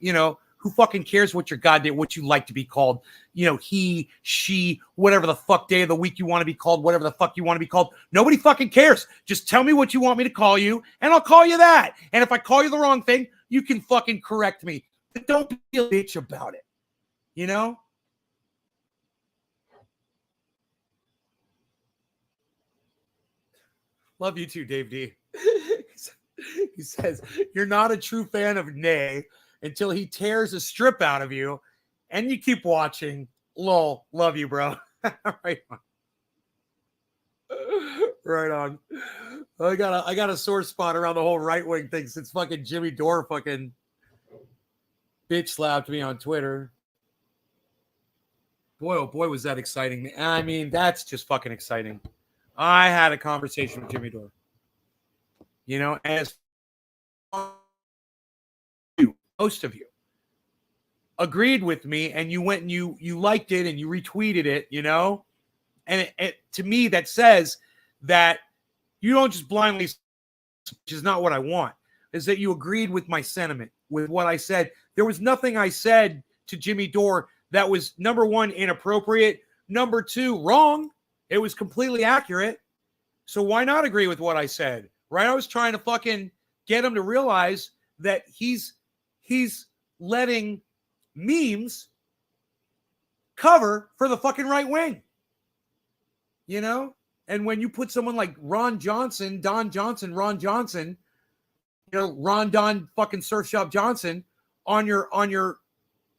Speaker 1: who fucking cares what you like to be called? He, she, whatever the fuck day of the week you want to be called, whatever the fuck you want to be called. Nobody fucking cares. Just tell me what you want me to call you, and I'll call you that. And if I call you the wrong thing, you can fucking correct me. But don't be a bitch about it. Love you too, Dave D. He says, you're not a true fan of Nay until he tears a strip out of you and you keep watching. Lol. Love you, bro. Right on. Right on. I got a sore spot around the whole right wing thing since fucking Jimmy Dore fucking bitch slapped me on Twitter. Boy, oh boy, was that exciting. I mean, that's just fucking exciting. I had a conversation with Jimmy Dore. As most of you, agreed with me and you went and you liked it and you retweeted it, you know? And to me, that says that you don't just blindly, which is not what I want, is that you agreed with my sentiment, with what I said. There was nothing I said to Jimmy Dore that was, number one, inappropriate, number two, wrong. It was completely accurate. So why not agree with what I said, right? I was trying to fucking get him to realize that he's letting memes cover for the fucking right wing, you know? And when you put someone like Ron Johnson, Ron Johnson, you know, Don fucking Surf Shop Johnson on your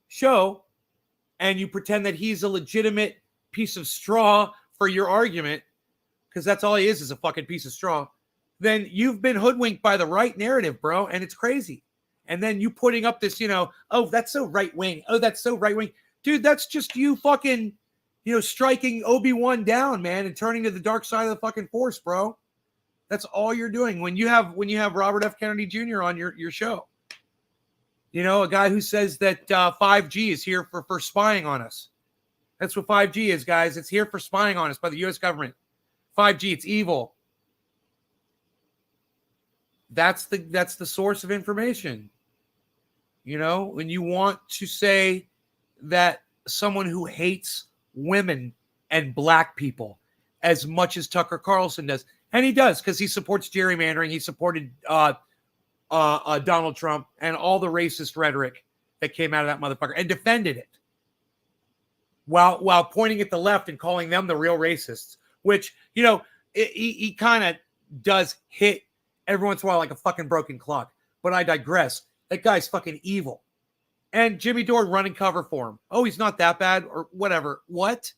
Speaker 1: show, and you pretend that he's a legitimate piece of straw for your argument, because that's all he is a fucking piece of straw, then you've been hoodwinked by the right narrative, bro, and it's crazy. And then you putting up this, you know, oh, that's so right wing. Oh, that's so right wing. Dude, that's just you fucking, you know, striking Obi-Wan down, man, and turning to the dark side of the fucking force, bro. That's all you're doing when you have Robert F. Kennedy Jr. on your show. You know, a guy who says that 5G is here for spying on us. That's what 5G is, guys. It's here for spying on us by the U.S. government. 5G, it's evil. That's the source of information. You know, when you want to say that someone who hates women and black people as much as Tucker Carlson does, and he does because he supports gerrymandering, he supported Donald Trump and all the racist rhetoric that came out of that motherfucker and defended it while pointing at the left and calling them the real racists, which, you know, he kind of does hit every once in a while like a fucking broken clock. But I digress. That guy's fucking evil. And Jimmy Dore running cover for him. Oh, he's not that bad or whatever. What?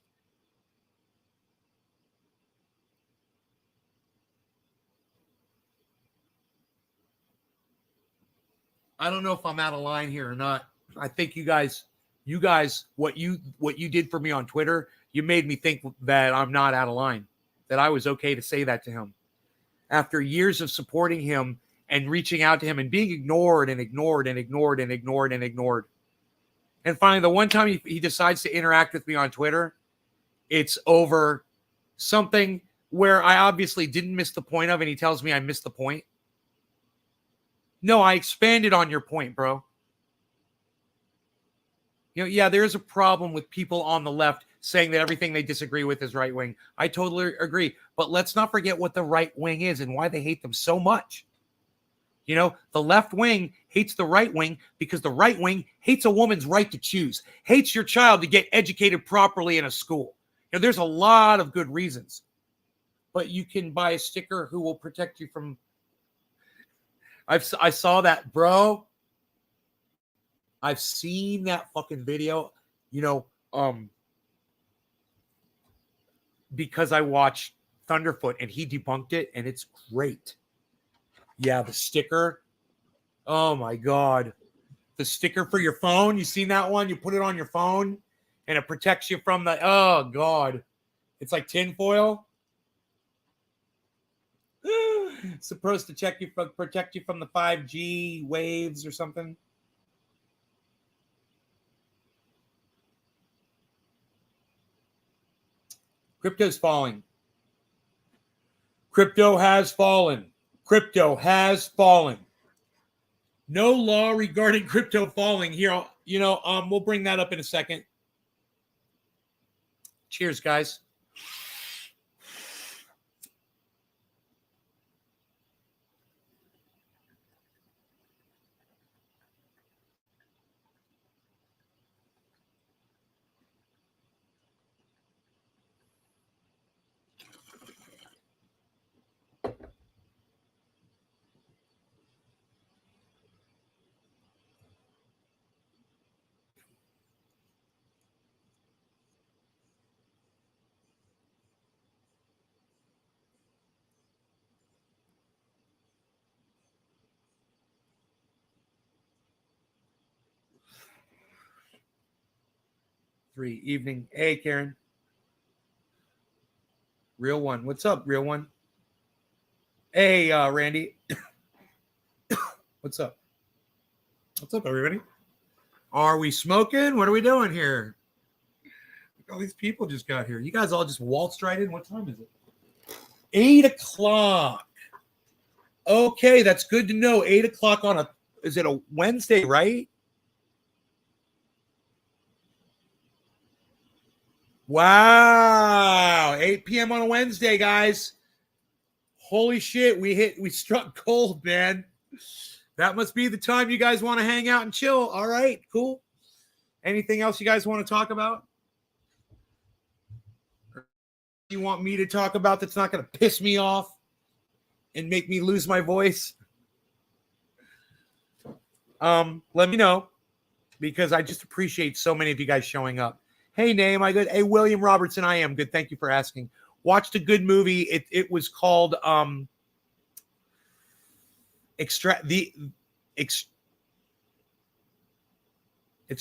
Speaker 1: I don't know if I'm out of line here or not. I think you guys, what you did for me on Twitter, you made me think that I'm not out of line, that I was okay to say that to him. After years of supporting him and reaching out to him and being ignored and ignored and ignored and ignored and ignored. And finally, the one time he decides to interact with me on Twitter, it's over something where I obviously didn't miss the point of, and he tells me I missed the point. No, I expanded on your point, bro. You know, yeah, there's a problem with people on the left saying that everything they disagree with is right wing. I totally agree. But let's not forget what the right wing is and why they hate them so much. You know, the left wing hates the right wing because the right wing hates a woman's right to choose, hates your child to get educated properly in a school. You know, there's a lot of good reasons. But you can buy a sticker who will protect you from... I saw that, bro. I've seen that fucking video, you know, because I watched Thunderfoot and he debunked it, and it's great. Yeah, the sticker. Oh my God. The sticker for your phone. You seen that one? You put it on your phone and it protects you from the, oh God. It's like tinfoil. It's supposed to protect you from the 5G waves or something. Crypto's falling. Crypto has fallen. Crypto has fallen. No law regarding crypto falling here. You know, we'll bring that up in a second. Cheers, guys. Evening. Hey, Karen. Real one. What's up, real one? Hey, Randy. What's up? What's up, everybody? Are we smoking? What are we doing here? Look, all these people just got here. You guys all just waltzed right in. What time is it? 8 o'clock. Okay, that's good to know. 8 o'clock on is it a Wednesday, right? Wow. 8 p.m. on a Wednesday, guys. Holy shit, we struck gold, man. That must be the time you guys want to hang out and chill. All right, cool. Anything else you guys want to talk about? Or you want me to talk about that's not going to piss me off and make me lose my voice? Let me know, because I just appreciate so many of you guys showing up. Hey, name, I good. Hey, William Robertson, I am good. Thank you for asking. Watched a good movie. It was called it's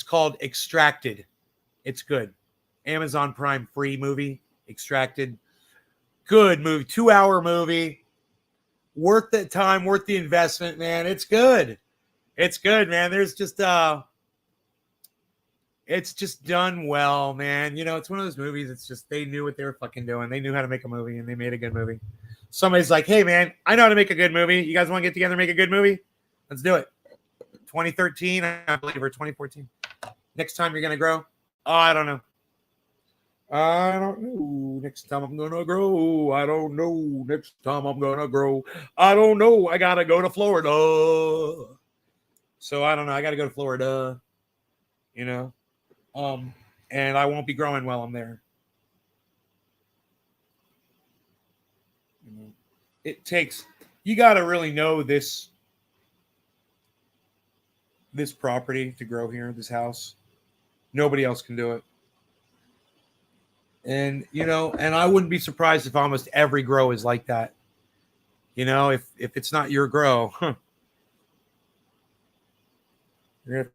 Speaker 1: called Extracted. It's good. Amazon Prime free movie. Extracted. Good movie. 2-hour movie. Worth the time, worth the investment, man. It's good. It's good, man. There's just it's just done well, man. You know, it's one of those movies. It's just they knew what they were fucking doing. They knew how to make a movie, and they made a good movie. Somebody's like, hey, man, I know how to make a good movie. You guys want to get together and make a good movie? Let's do it. 2013, I believe, or 2014. Next time you're going to grow? Oh, I don't know. I don't know. Next time I'm going to grow. I don't know. Next time I'm going to grow. I don't know. I got to go to Florida. So I don't know. I got to go to Florida, you know. And I won't be growing while I'm there. You know, it takes, you got to really know this property to grow here, this house. Nobody else can do it. And, you know, and I wouldn't be surprised if almost every grow is like that. You know, if it's not your grow, you're gonna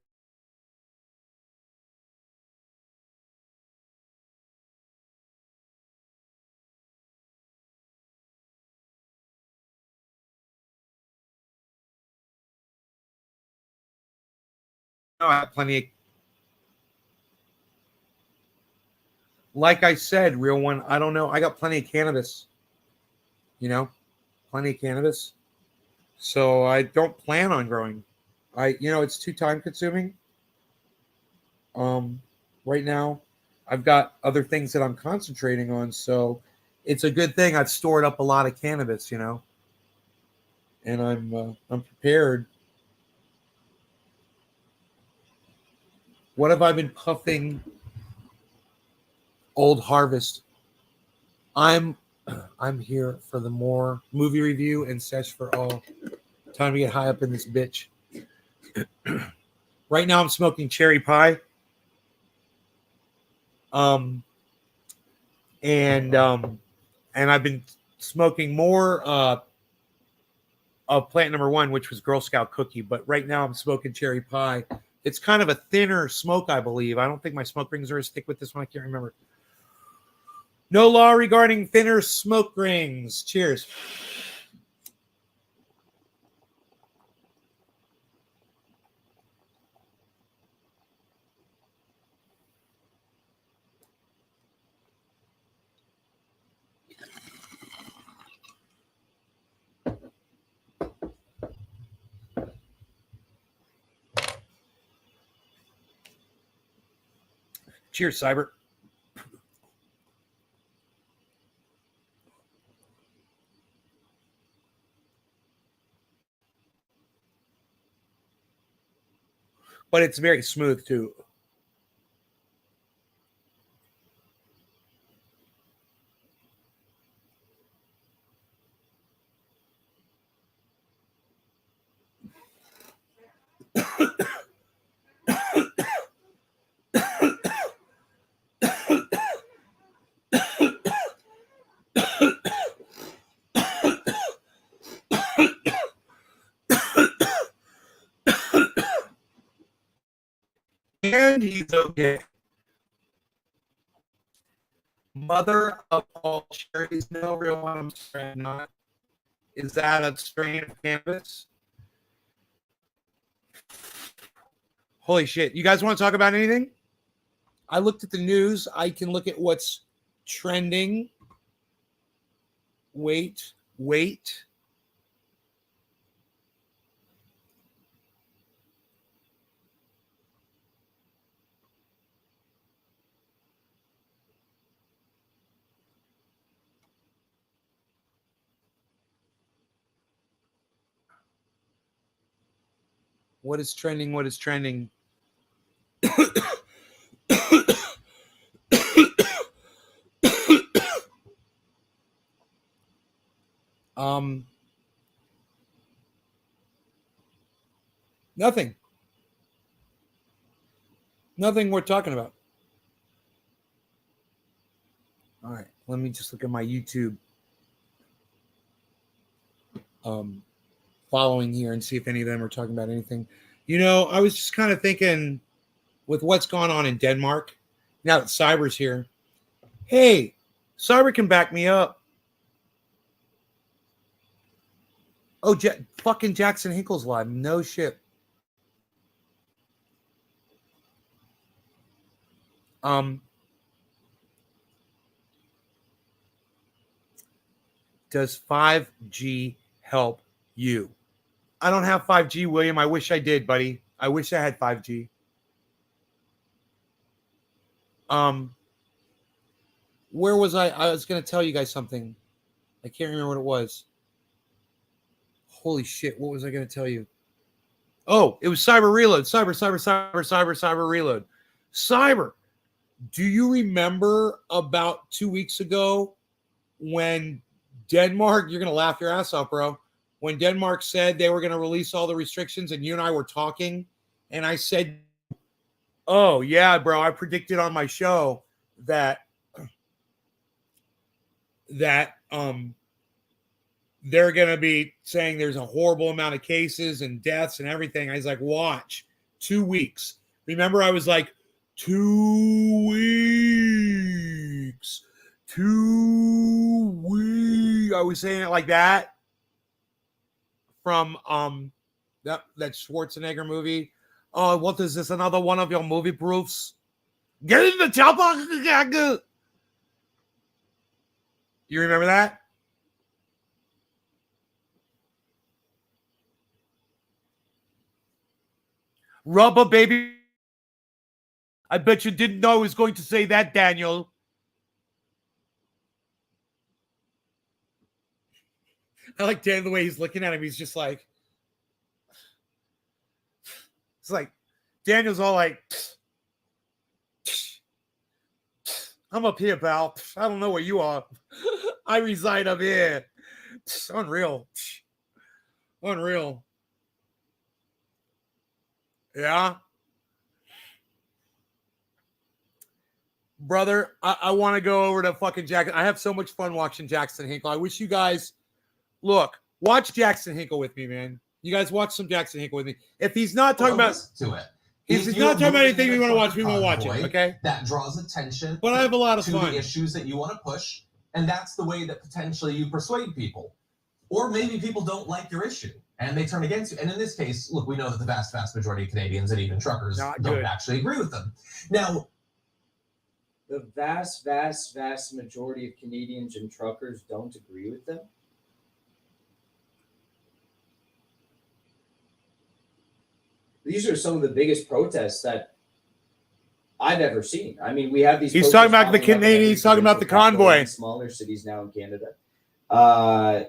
Speaker 1: I have plenty of, like I said, real one, I don't know. I got plenty of cannabis, you know, plenty of cannabis. So I don't plan on growing. It's too time consuming. Right now I've got other things that I'm concentrating on. So it's a good thing I've stored up a lot of cannabis, you know, and I'm prepared. What have I been puffing? Old Harvest. I'm here for the more movie review and Sesh for all. Time to get high up in this bitch. Right now I'm smoking cherry pie. And I've been smoking more of plant number 1, which was Girl Scout cookie, but right now I'm smoking cherry pie. It's kind of a thinner smoke, I believe. I don't think my smoke rings are as thick with this one. I can't remember. No law regarding thinner smoke rings. Cheers. Cheers, Cyber. But it's very smooth too. And he's okay. Mother of all cherries. No, real one. I'm sorry, not. Is that a strain of cannabis? Holy shit. You guys want to talk about anything? I looked at the news. I can look at what's trending. Wait. What is trending? What is trending? Nothing. Nothing worth talking about. All right, let me just look at my YouTube following here and see if any of them are talking about anything. You know, I was just kind of thinking with what's gone on in Denmark, now that Cyber's here. Hey, Cyber can back me up. Oh, fucking Jackson Hinkle's live. No shit. Does 5G help you? I don't have 5G, William. I wish I did, buddy. I wish I had 5G. Where was I? I was going to tell you guys something. I can't remember what it was. Holy shit. What was I going to tell you? Oh, it was Cyber Reload. Cyber Reload. Cyber. Do you remember about 2 weeks ago when Denmark, you're going to laugh your ass off, bro. When Denmark said they were going to release all the restrictions and you and I were talking and I said, oh yeah, bro, I predicted on my show that they're going to be saying there's a horrible amount of cases and deaths and everything. I was like, watch 2 weeks. Remember, I was like, 2 weeks. 2 weeks. I was saying it like that from that Schwarzenegger movie. Oh, what is this? Another one of your movie proofs? Get in the chopper. You remember that? Rubber baby. I bet you didn't know I was going to say that, Daniel. I like Dan the way he's looking at him. He's just like, it's like Daniel's all like, I'm up here, pal. I don't know where you are. I reside up here. Unreal. Yeah. Brother, I want to go over to fucking Jackson. I have so much fun watching Jackson Hinkle. I wish you guys, look, watch Jackson Hinkle with me, man. You guys watch some Jackson Hinkle with me. If he's not talking about if he's not talking about anything we want to watch, we won't watch it, okay?
Speaker 4: That draws attention.
Speaker 1: But I have a lot of
Speaker 4: to
Speaker 1: fun.
Speaker 4: The issues that you want to push, and that's the way that potentially you persuade people. Or maybe people don't like your issue and they turn against you. And in this case, look, we know that the vast majority of Canadians and even truckers don't actually agree with them. Now,
Speaker 5: the vast majority of Canadians and truckers don't agree with them. These are some of the biggest protests that I've ever seen. I mean, we have these.
Speaker 1: He's talking about the Canadian. He's talking about the convoy.
Speaker 5: In smaller cities now in Canada.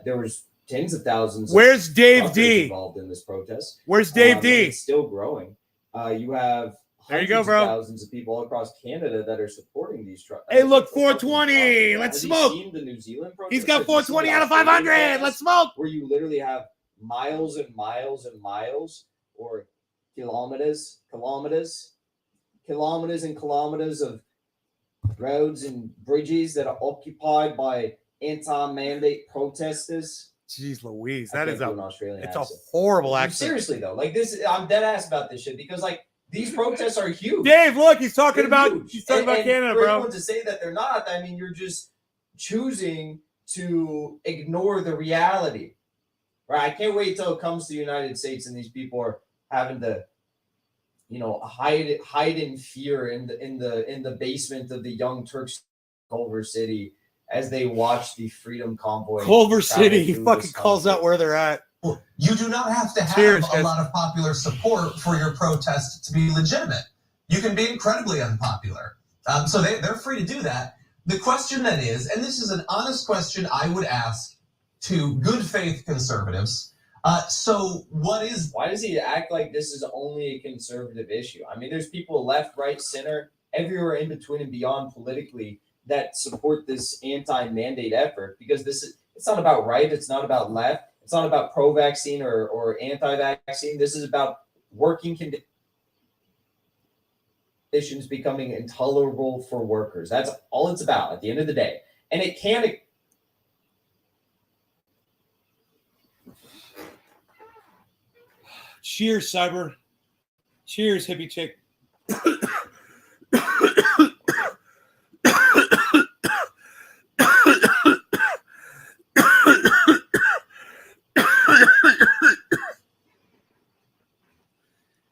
Speaker 5: There was tens of thousands.
Speaker 1: Where's Dave D
Speaker 5: involved in this protest?
Speaker 1: Where's Dave D?
Speaker 5: It's still growing. You have
Speaker 1: there you go, bro.
Speaker 5: Thousands of people all across Canada that are supporting these trucks.
Speaker 1: Hey, look, 420. Let's smoke.
Speaker 5: Seen the New Zealand protest?
Speaker 1: He's got 420 out of 500. Let's smoke.
Speaker 5: Where you literally have miles and miles and miles, or kilometers and kilometers of roads and bridges that are occupied by anti-mandate protesters.
Speaker 1: Jeez Louise, that is
Speaker 5: an Australian accent.
Speaker 1: A horrible accent.
Speaker 5: Seriously though, like this, I'm dead ass about this shit because like these protests are huge.
Speaker 1: Dave, look, he's talking about
Speaker 5: for
Speaker 1: Canada, bro.
Speaker 5: anyone to say that they're not, I mean, you're just choosing to ignore the reality, right? I can't wait till it comes to the United States and these people are having to hide in fear in the basement of the Young Turks, Culver City, as they watch the Freedom Convoy.
Speaker 1: Culver City, he fucking calls out where they're at.
Speaker 4: Well, you do not have to have
Speaker 1: Cheers,
Speaker 4: a
Speaker 1: guys.
Speaker 4: lot of popular support for your protest to be legitimate. You can be incredibly unpopular. So they're free to do that. The question then is, and this is an honest question I would ask to good faith conservatives. Why
Speaker 5: does he act like this is only a conservative issue? I mean, there's people left, right, center, everywhere in between and beyond politically that support this anti-mandate effort, because it's not about right, it's not about left, it's not about pro-vaccine or anti-vaccine. This is about working conditions becoming intolerable for workers. That's all it's about at the end of the day. And it can.
Speaker 1: Cheers, Cyber. Cheers, hippie chick.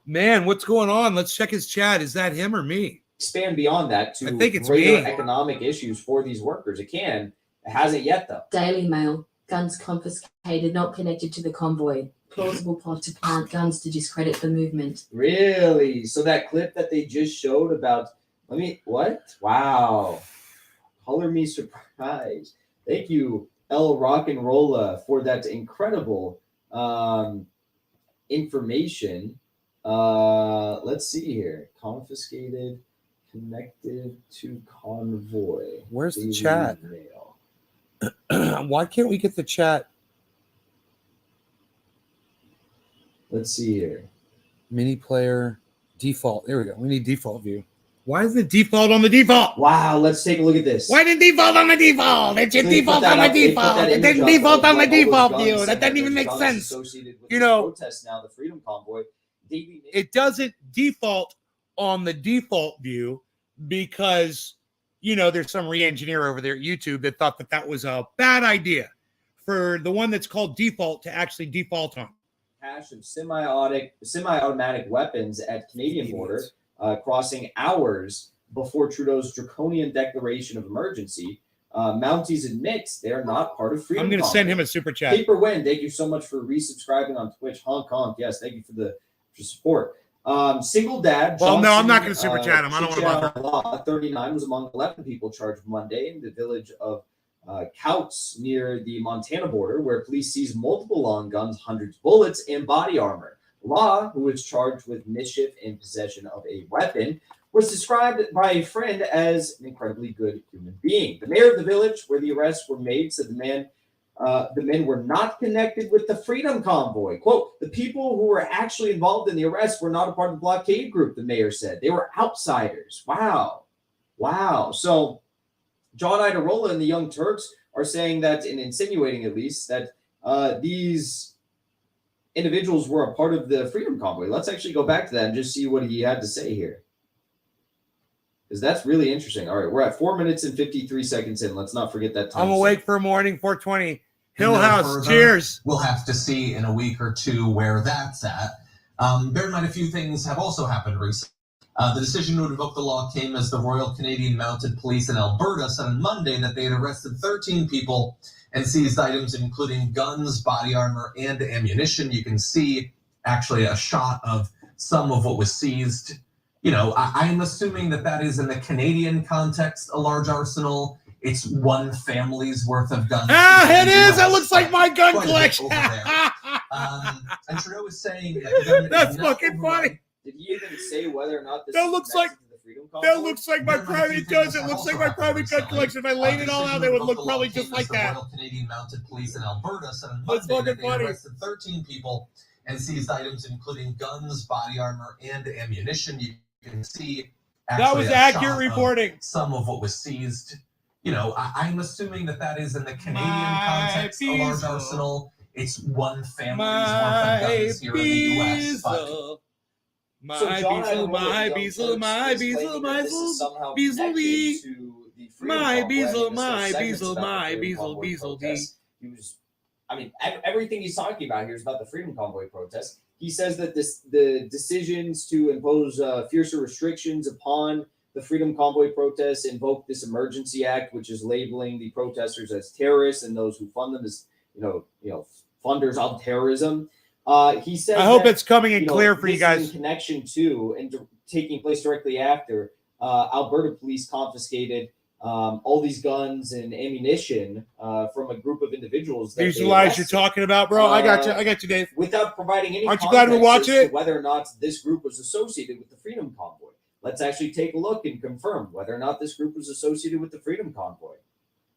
Speaker 1: Man, what's going on? Let's check his chat. Is that him or me?
Speaker 5: Expand beyond that to
Speaker 1: I think it's
Speaker 5: greater
Speaker 1: me.
Speaker 5: economic issues for these workers. It can. It hasn't yet, though.
Speaker 6: Daily Mail. Guns confiscated, not connected to the convoy. Plausible plot to plant guns to discredit the movement.
Speaker 5: Really? So that clip that they just showed about, what? Wow. Color me surprised. Thank you, El Rock and Rolla, for that incredible information. Let's see here. Confiscated, connected to convoy.
Speaker 1: Where's the chat?
Speaker 5: Mail.
Speaker 1: Why can't we get the chat?
Speaker 5: Let's see here.
Speaker 1: Mini player, default. There we go. We need default view. Why is the default on the default?
Speaker 5: Wow, let's take a look at this.
Speaker 1: Why didn't default on the default? It should default on the default. It didn't default on the default view. That doesn't even make sense. You know,
Speaker 5: protests now, the Freedom Convoy.
Speaker 1: It doesn't default on the default view because, there's some re-engineer over there at YouTube that thought that was a bad idea for the one that's called default to actually default on.
Speaker 5: Cache of semi-automatic weapons at Canadian border, crossing hours before Trudeau's draconian declaration of emergency. Mounties admits they are not part of Freedom.
Speaker 1: I'm going to send him a super chat.
Speaker 5: Paper Wen, thank you so much for resubscribing on Twitch. Honk honk, yes, thank you for support. Single dad.
Speaker 1: Well,
Speaker 5: Johnson,
Speaker 1: no, I'm not going to super chat him. I don't want to bother.
Speaker 5: Law 39 was among 11 people charged Monday in the village of Couts near the Montana border, where police seized multiple long guns, hundreds of bullets, and body armor. Law, who was charged with mischief and possession of a weapon, was described by a friend as an incredibly good human being. The mayor of the village where the arrests were made said the men were not connected with the Freedom Convoy. Quote, the people who were actually involved in the arrests were not a part of the blockade group, the mayor said. They were outsiders. Wow. So John Idarola and the Young Turks are saying that, and insinuating at least, that these individuals were a part of the Freedom Convoy. Let's actually go back to that and just see what he had to say here, because that's really interesting. All right, we're at 4 minutes and 53 seconds in. Let's not forget that time.
Speaker 1: I'm awake for a morning, 420. Hill House, cheers.
Speaker 4: We'll have to see in a week or two where that's at. Bear in mind, a few things have also happened recently. The decision to invoke the law came as the Royal Canadian Mounted Police in Alberta said on Monday that they had arrested 13 people and seized items including guns, body armor, and ammunition. You can see actually a shot of some of what was seized. I'm assuming that is in the Canadian context, a large arsenal. It's one family's worth of guns.
Speaker 1: It is. It looks like my gun collection.
Speaker 4: And Trudeau is saying
Speaker 1: that's fucking funny.
Speaker 5: Did he even say whether or not this
Speaker 1: that looks like
Speaker 5: the Freedom Convoy?
Speaker 1: That looks like my private guns. It looks like my private gun collection. If I laid it all out, they would look probably just like that.
Speaker 4: Royal Canadian Mounted Police in Alberta said on Monday that they arrested 13 people and seized items including guns, body armor, and ammunition. You can see
Speaker 1: that was accurate reporting.
Speaker 4: Some of what was seized. I'm assuming that is in the Canadian context, a large arsenal. It's one family's worth of guns here in the U.S. But
Speaker 1: my Beazle, my Beazle, my Beazle, my
Speaker 5: Beazle. Everything he's talking about here is about the Freedom Convoy protest. He says that the decisions to impose fiercer restrictions upon the Freedom Convoy protests invoke this Emergency Act, which is labeling the protesters as terrorists and those who fund them as funders of terrorism. He says,
Speaker 1: I hope it's coming in clear for you
Speaker 5: this
Speaker 1: guys.
Speaker 5: is in connection to and taking place directly after Alberta police confiscated all these guns and ammunition from a group of individuals.
Speaker 1: These are lies you're talking about, bro. I got you, Dave.
Speaker 5: Without providing any
Speaker 1: Aren't you glad we're
Speaker 5: context
Speaker 1: watching
Speaker 5: as to
Speaker 1: it?
Speaker 5: whether or not this group was associated with the Freedom Convoy. Let's actually take a look and confirm whether or not this group was associated with the Freedom Convoy.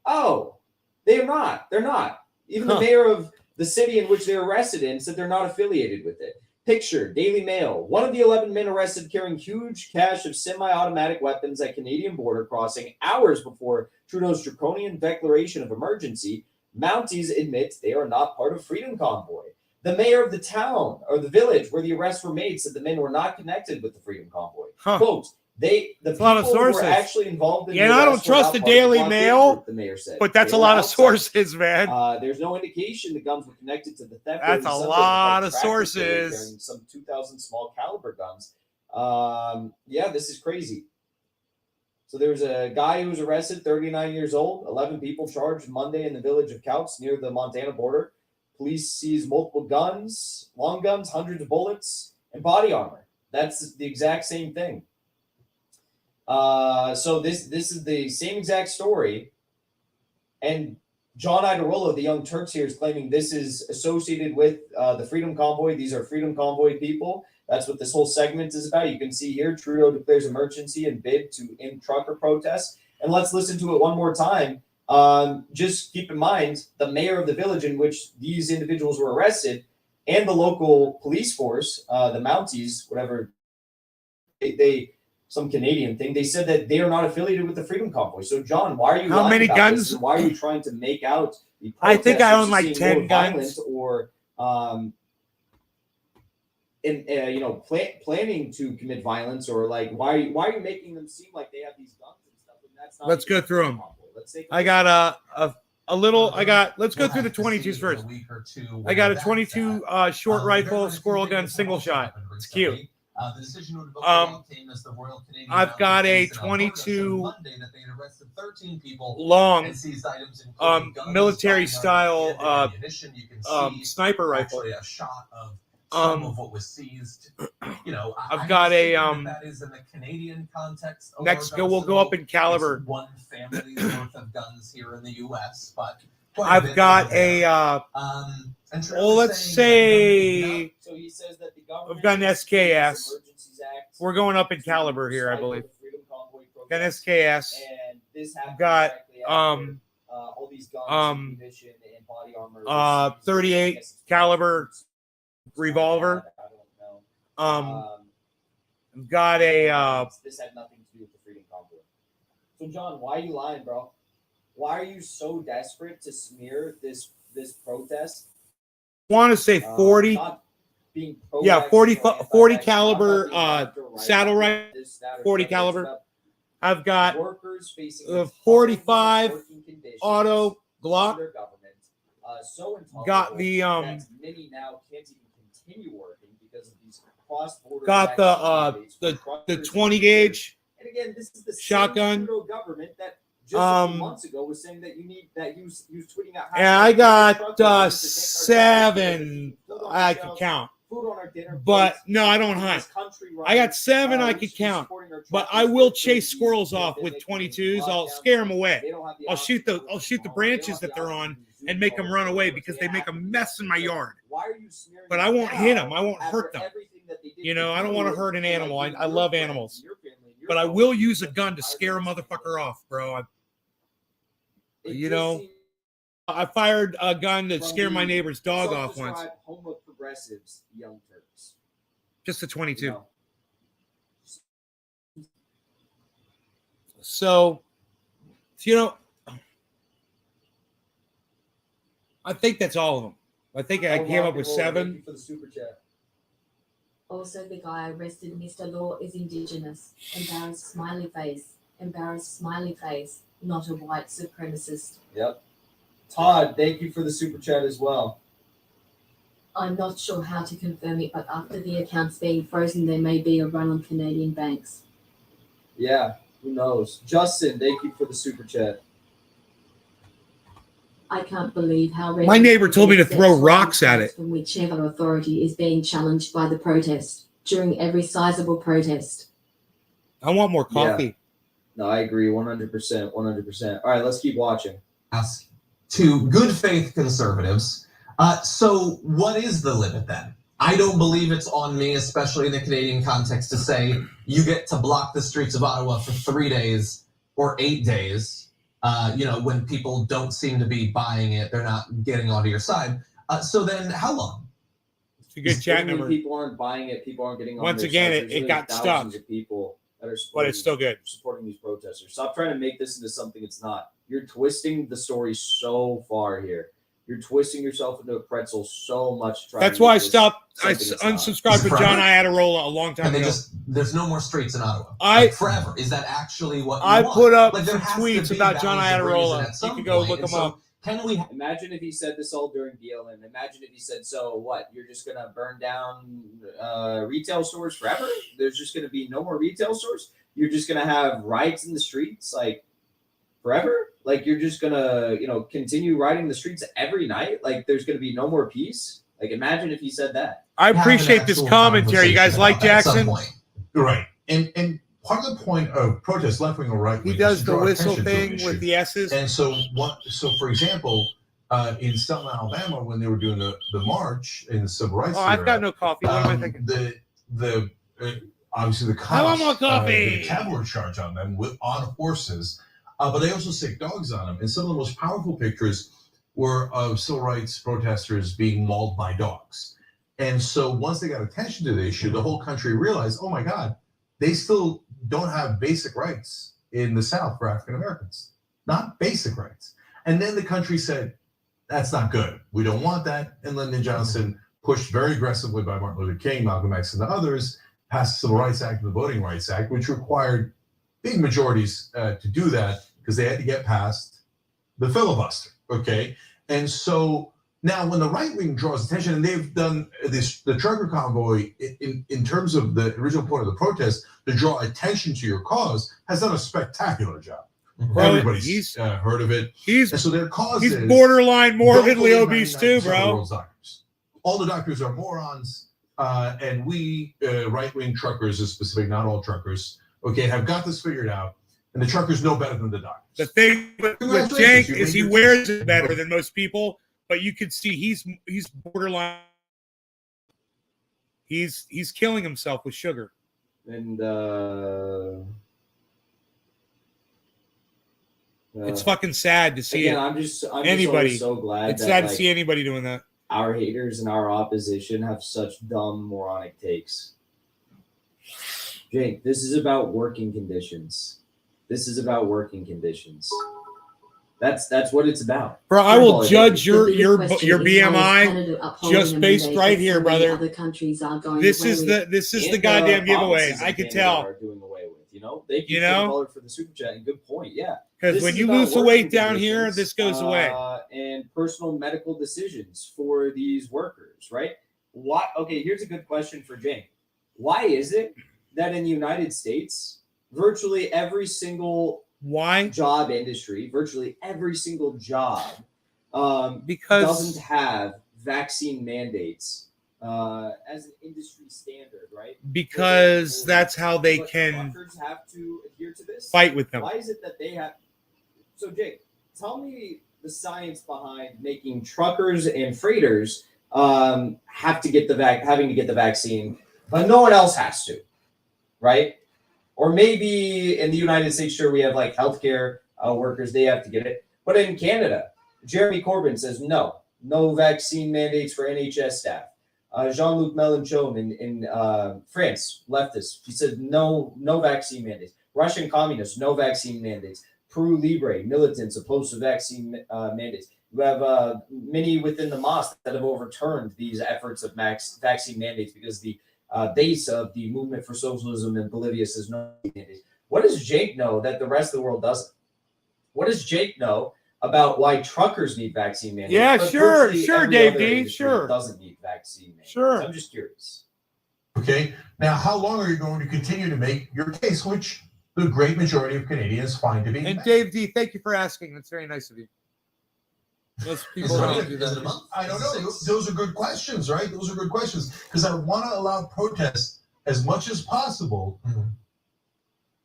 Speaker 5: Oh, they are not. They're not. Even the mayor of the city in which they're arrested in said they're not affiliated with it. Picture, Daily Mail. One of the 11 men arrested carrying huge cache of semi-automatic weapons at Canadian border crossing hours before Trudeau's draconian declaration of emergency. Mounties admit they are not part of Freedom Convoy. The mayor of the town or the village where the arrests were made said the men were not connected with the Freedom Convoy. Quote, the
Speaker 1: a lot of
Speaker 5: people who were
Speaker 1: sources.
Speaker 5: actually involved in
Speaker 1: Yeah,
Speaker 5: the
Speaker 1: and I don't
Speaker 5: arrests were
Speaker 1: trust
Speaker 5: not
Speaker 1: the
Speaker 5: part of the
Speaker 1: Daily
Speaker 5: blockade
Speaker 1: Mail,
Speaker 5: group, the mayor said.
Speaker 1: but that's
Speaker 5: They
Speaker 1: a
Speaker 5: were
Speaker 1: lot of
Speaker 5: outside.
Speaker 1: sources, man.
Speaker 5: There's no indication the guns were connected to the theft.
Speaker 1: That's a lot of sources.
Speaker 5: Carrying some 2,000 small caliber guns. Yeah, this is crazy. So there was a guy who was arrested, 39 years old, 11 people charged Monday in the village of Couts near the Montana border. Police seized multiple guns, long guns, hundreds of bullets, and body armor. That's the exact same thing. So this is the same exact story. And John Idarola, the Young Turks here, is claiming this is associated with the Freedom Convoy. These are Freedom Convoy people. That's what this whole segment is about. You can see here, Trudeau declares emergency and bid to end trucker protests. And let's listen to it one more time. Just keep in mind, the mayor of the village in which these individuals were arrested and the local police force, the Mounties, whatever, they some Canadian thing, they said that they are not affiliated with the Freedom Convoy. So, John, why are you
Speaker 1: How many
Speaker 5: about
Speaker 1: guns?
Speaker 5: this, and why are you trying to make out the
Speaker 1: I think I own
Speaker 5: protesters
Speaker 1: like
Speaker 5: seem
Speaker 1: 10
Speaker 5: more
Speaker 1: guns.
Speaker 5: violent or planning to commit violence, or like why are you making them seem like they have these guns and stuff? And that's not.
Speaker 1: Let's go through them.
Speaker 5: Let's take
Speaker 1: I got a little. Let's go through the 22s first. I got a 22 short rifle squirrel gun single shot. It's cute.
Speaker 4: The decision to revoke the law came as the Royal Canadian
Speaker 1: I've got a
Speaker 4: Mounted Police
Speaker 1: 22
Speaker 4: Monday that they had arrested 13 people
Speaker 1: long
Speaker 4: and seized items including guns,
Speaker 1: military
Speaker 4: bodyguards,
Speaker 1: style
Speaker 4: and ammunition. You can see
Speaker 1: sniper rifle.
Speaker 4: actually a shot of some of what was seized.
Speaker 1: I've got a
Speaker 4: that is in the Canadian context.
Speaker 1: next we'll go up in caliber.
Speaker 4: One family's worth of guns here in the U.S., but
Speaker 1: I've got a let's say
Speaker 5: So he says that the government
Speaker 1: we've got an SKS.
Speaker 5: Emergencies Act,
Speaker 1: We're going up in caliber here, I believe. Got an SKS.
Speaker 5: And this happened
Speaker 1: Got
Speaker 5: directly after, all these guns, ammunition, and body armor.
Speaker 1: 38 caliber revolver.
Speaker 5: I don't know.
Speaker 1: I've got a
Speaker 5: This had nothing to do with the Freedom Convoy. So John, why are you lying, bro? Why are you so desperate to smear this protest?
Speaker 1: want to say 40.
Speaker 5: Not being
Speaker 1: Yeah,
Speaker 5: pro-vax
Speaker 1: 40
Speaker 5: or anti-vax,
Speaker 1: 40
Speaker 5: not
Speaker 1: caliber
Speaker 5: being left or right,
Speaker 1: saddle
Speaker 5: not
Speaker 1: rifle.
Speaker 5: this, that, or
Speaker 1: 40
Speaker 5: the other
Speaker 1: caliber.
Speaker 5: stuff.
Speaker 1: I've got
Speaker 5: Workers facing
Speaker 1: 45
Speaker 5: working conditions
Speaker 1: auto Glock.
Speaker 5: under government, so intolerable
Speaker 1: Got the
Speaker 5: that many now can't even continue working because of these cross-border
Speaker 1: got
Speaker 5: vaccine mandates for
Speaker 1: the
Speaker 5: truckers
Speaker 1: 20
Speaker 5: and
Speaker 1: gauge
Speaker 5: And again, this is the
Speaker 1: shotgun.
Speaker 5: same Trudeau government that just a few months ago was saying that he was tweeting out.
Speaker 1: And I got 7 I can count.
Speaker 5: Food on our dinner
Speaker 1: But
Speaker 5: plates,
Speaker 1: no, I don't hunt. I got 7 I could count. But I will chase squirrels off with 22s. I'll scare them away. I'll shoot the branches that they're on and make them run away because they make a mess in my yard. But I won't hit them. I won't hurt them. You know, I don't want to hurt an animal. I love animals. But I will use a gun to scare a motherfucker off, bro. I fired a gun to scare my neighbor's dog off once.
Speaker 5: Home of progressives, Young Turks.
Speaker 1: Just a 22. So, I think that's all of them. I think I came up with 7.
Speaker 5: Thank you for the super chat.
Speaker 6: Also, the guy arrested, Mr. Law, is Indigenous. Embarrassed smiley face. Embarrassed smiley face. Not a white supremacist.
Speaker 5: Yep. Todd, thank you for the super chat as well.
Speaker 6: I'm not sure how to confirm it, but after the accounts being frozen, there may be a run on Canadian banks.
Speaker 5: Yeah, who knows? Justin, thank you for the super chat.
Speaker 6: I can't believe how
Speaker 1: My neighbor told me to throw rocks at it.
Speaker 6: From whichever authority is being challenged by the protest during every sizable protest.
Speaker 1: I want more coffee.
Speaker 5: No, I agree 100%. 100%. All right, let's keep watching.
Speaker 4: To good faith conservatives. So what is the limit then? I don't believe it's on me, especially in the Canadian context, to say you get to block the streets of Ottawa for 3 days or 8 days. When people don't seem to be buying it, they're not getting onto your side. So then how long?
Speaker 1: It's a good chat number.
Speaker 5: People aren't buying it. People aren't getting on
Speaker 1: Once
Speaker 5: their
Speaker 1: again,
Speaker 5: side.
Speaker 1: it got stuck.
Speaker 5: Of people that are
Speaker 1: but it's still good.
Speaker 5: Supporting these protesters. Stop trying to make this into something it's not. You're twisting the story so far here. You're twisting yourself into a pretzel so much.
Speaker 1: That's why I stopped. I unsubscribed to John Iadarola a long time ago.
Speaker 4: There's no more streets in Ottawa. Forever. Is that actually what you want?
Speaker 1: Put up some tweets about John Iadarola. You can go look them up.
Speaker 4: Can we
Speaker 5: imagine if he said this all during BLM? Imagine if he said, "So what? You're just gonna burn down retail stores forever? There's just gonna be no more retail stores? You're just gonna have riots in the streets like forever? Like you're just gonna, continue riding the streets every night? Like there's gonna be no more peace? Like imagine if he said that."
Speaker 1: I appreciate this commentary. You guys like Jackson?
Speaker 7: Right. And part of the point of protest, left wing or right wing,
Speaker 1: he does the whistle thing with the S's.
Speaker 7: And so for example, in Selma, Alabama, when they were doing the march in the civil rights era,
Speaker 1: I've got no coffee. What am I thinking?
Speaker 7: The obviously the cops,
Speaker 1: I want more coffee.
Speaker 7: Did a cavalry charge on them on horses, but they also sick dogs on them. And some of the most powerful pictures were of civil rights protesters being mauled by dogs. And so once they got attention to the issue, the whole country realized, oh my God, they still don't have basic rights in the South for African Americans. Not basic rights. And then the country said, that's not good. We don't want that. And Lyndon Johnson, pushed very aggressively by Martin Luther King, Malcolm X, and the others, passed the Civil Rights Act and the Voting Rights Act, which required big majorities to do that because they had to get past the filibuster, okay? And so now when the right wing draws attention, and they've done this, the trucker convoy, in terms of the original point of the protest, to draw attention to your cause, has done a spectacular job. Well, everybody's heard of it. And so their cause
Speaker 1: he's borderline morbidly obese too, bro.
Speaker 7: All the doctors are morons, and we right-wing truckers, is specific, not all truckers, okay, have got this figured out, and the truckers know better than the doctors.
Speaker 1: The thing with Cenk is he wears it better than most people, but you can see he's borderline. He's killing himself with sugar.
Speaker 5: And
Speaker 1: it's fucking sad to see
Speaker 5: again,
Speaker 1: it.
Speaker 5: I'm just
Speaker 1: anybody.
Speaker 5: So glad
Speaker 1: it's sad to see anybody doing that.
Speaker 5: Our haters and our opposition have such dumb, moronic takes. Jake, this is about working conditions. This is about working conditions. That's what it's about.
Speaker 1: Bro, I will judge your BMI just based right here, brother.
Speaker 6: Other countries are going
Speaker 1: this is the goddamn giveaway. I could tell.
Speaker 5: Are doing away with, Thank you for the super chat. And good point. Yeah.
Speaker 1: Because when you lose the weight down here, this goes away.
Speaker 5: And personal medical decisions for these workers, right? Why? Okay, here's a good question for Jake. Why is it that in the United States, virtually every single job industry, virtually every single job, doesn't have vaccine mandates as an industry standard, right?
Speaker 1: Because that's how they can
Speaker 5: truckers have to adhere to this.
Speaker 1: Fight with them.
Speaker 5: Why is it that they have? So, Jake, tell me the science behind making truckers and freighters having to get the vaccine, but no one else has to, right? Or maybe in the United States, sure, we have like healthcare workers, they have to get it. But in Canada, Jeremy Corbyn says no vaccine mandates for NHS staff. Jean-Luc Mélenchon in France, leftist, he said no vaccine mandates. Russian communists, no vaccine mandates. Peru Libre, militants opposed to vaccine mandates. You have many within the mosque that have overturned these efforts of vaccine mandates because the base of the movement for socialism in Bolivia says no mandates. What does Jake know that the rest of the world doesn't? What does Jake know about why truckers need vaccine mandates?
Speaker 1: Yeah, sure, Dave D, sure.
Speaker 5: Doesn't need vaccine vaccine mandates?
Speaker 1: Sure.
Speaker 5: I'm just curious.
Speaker 7: Okay. Now, how long are you going to continue to make your case, which the great majority of Canadians find to be?
Speaker 1: And Dave D, thank you for asking. That's very nice of you. Most people don't do
Speaker 4: Is it a
Speaker 1: that.
Speaker 4: month?
Speaker 7: I don't know. Those are good questions, right? Those are good questions because I want to allow protests as much as possible.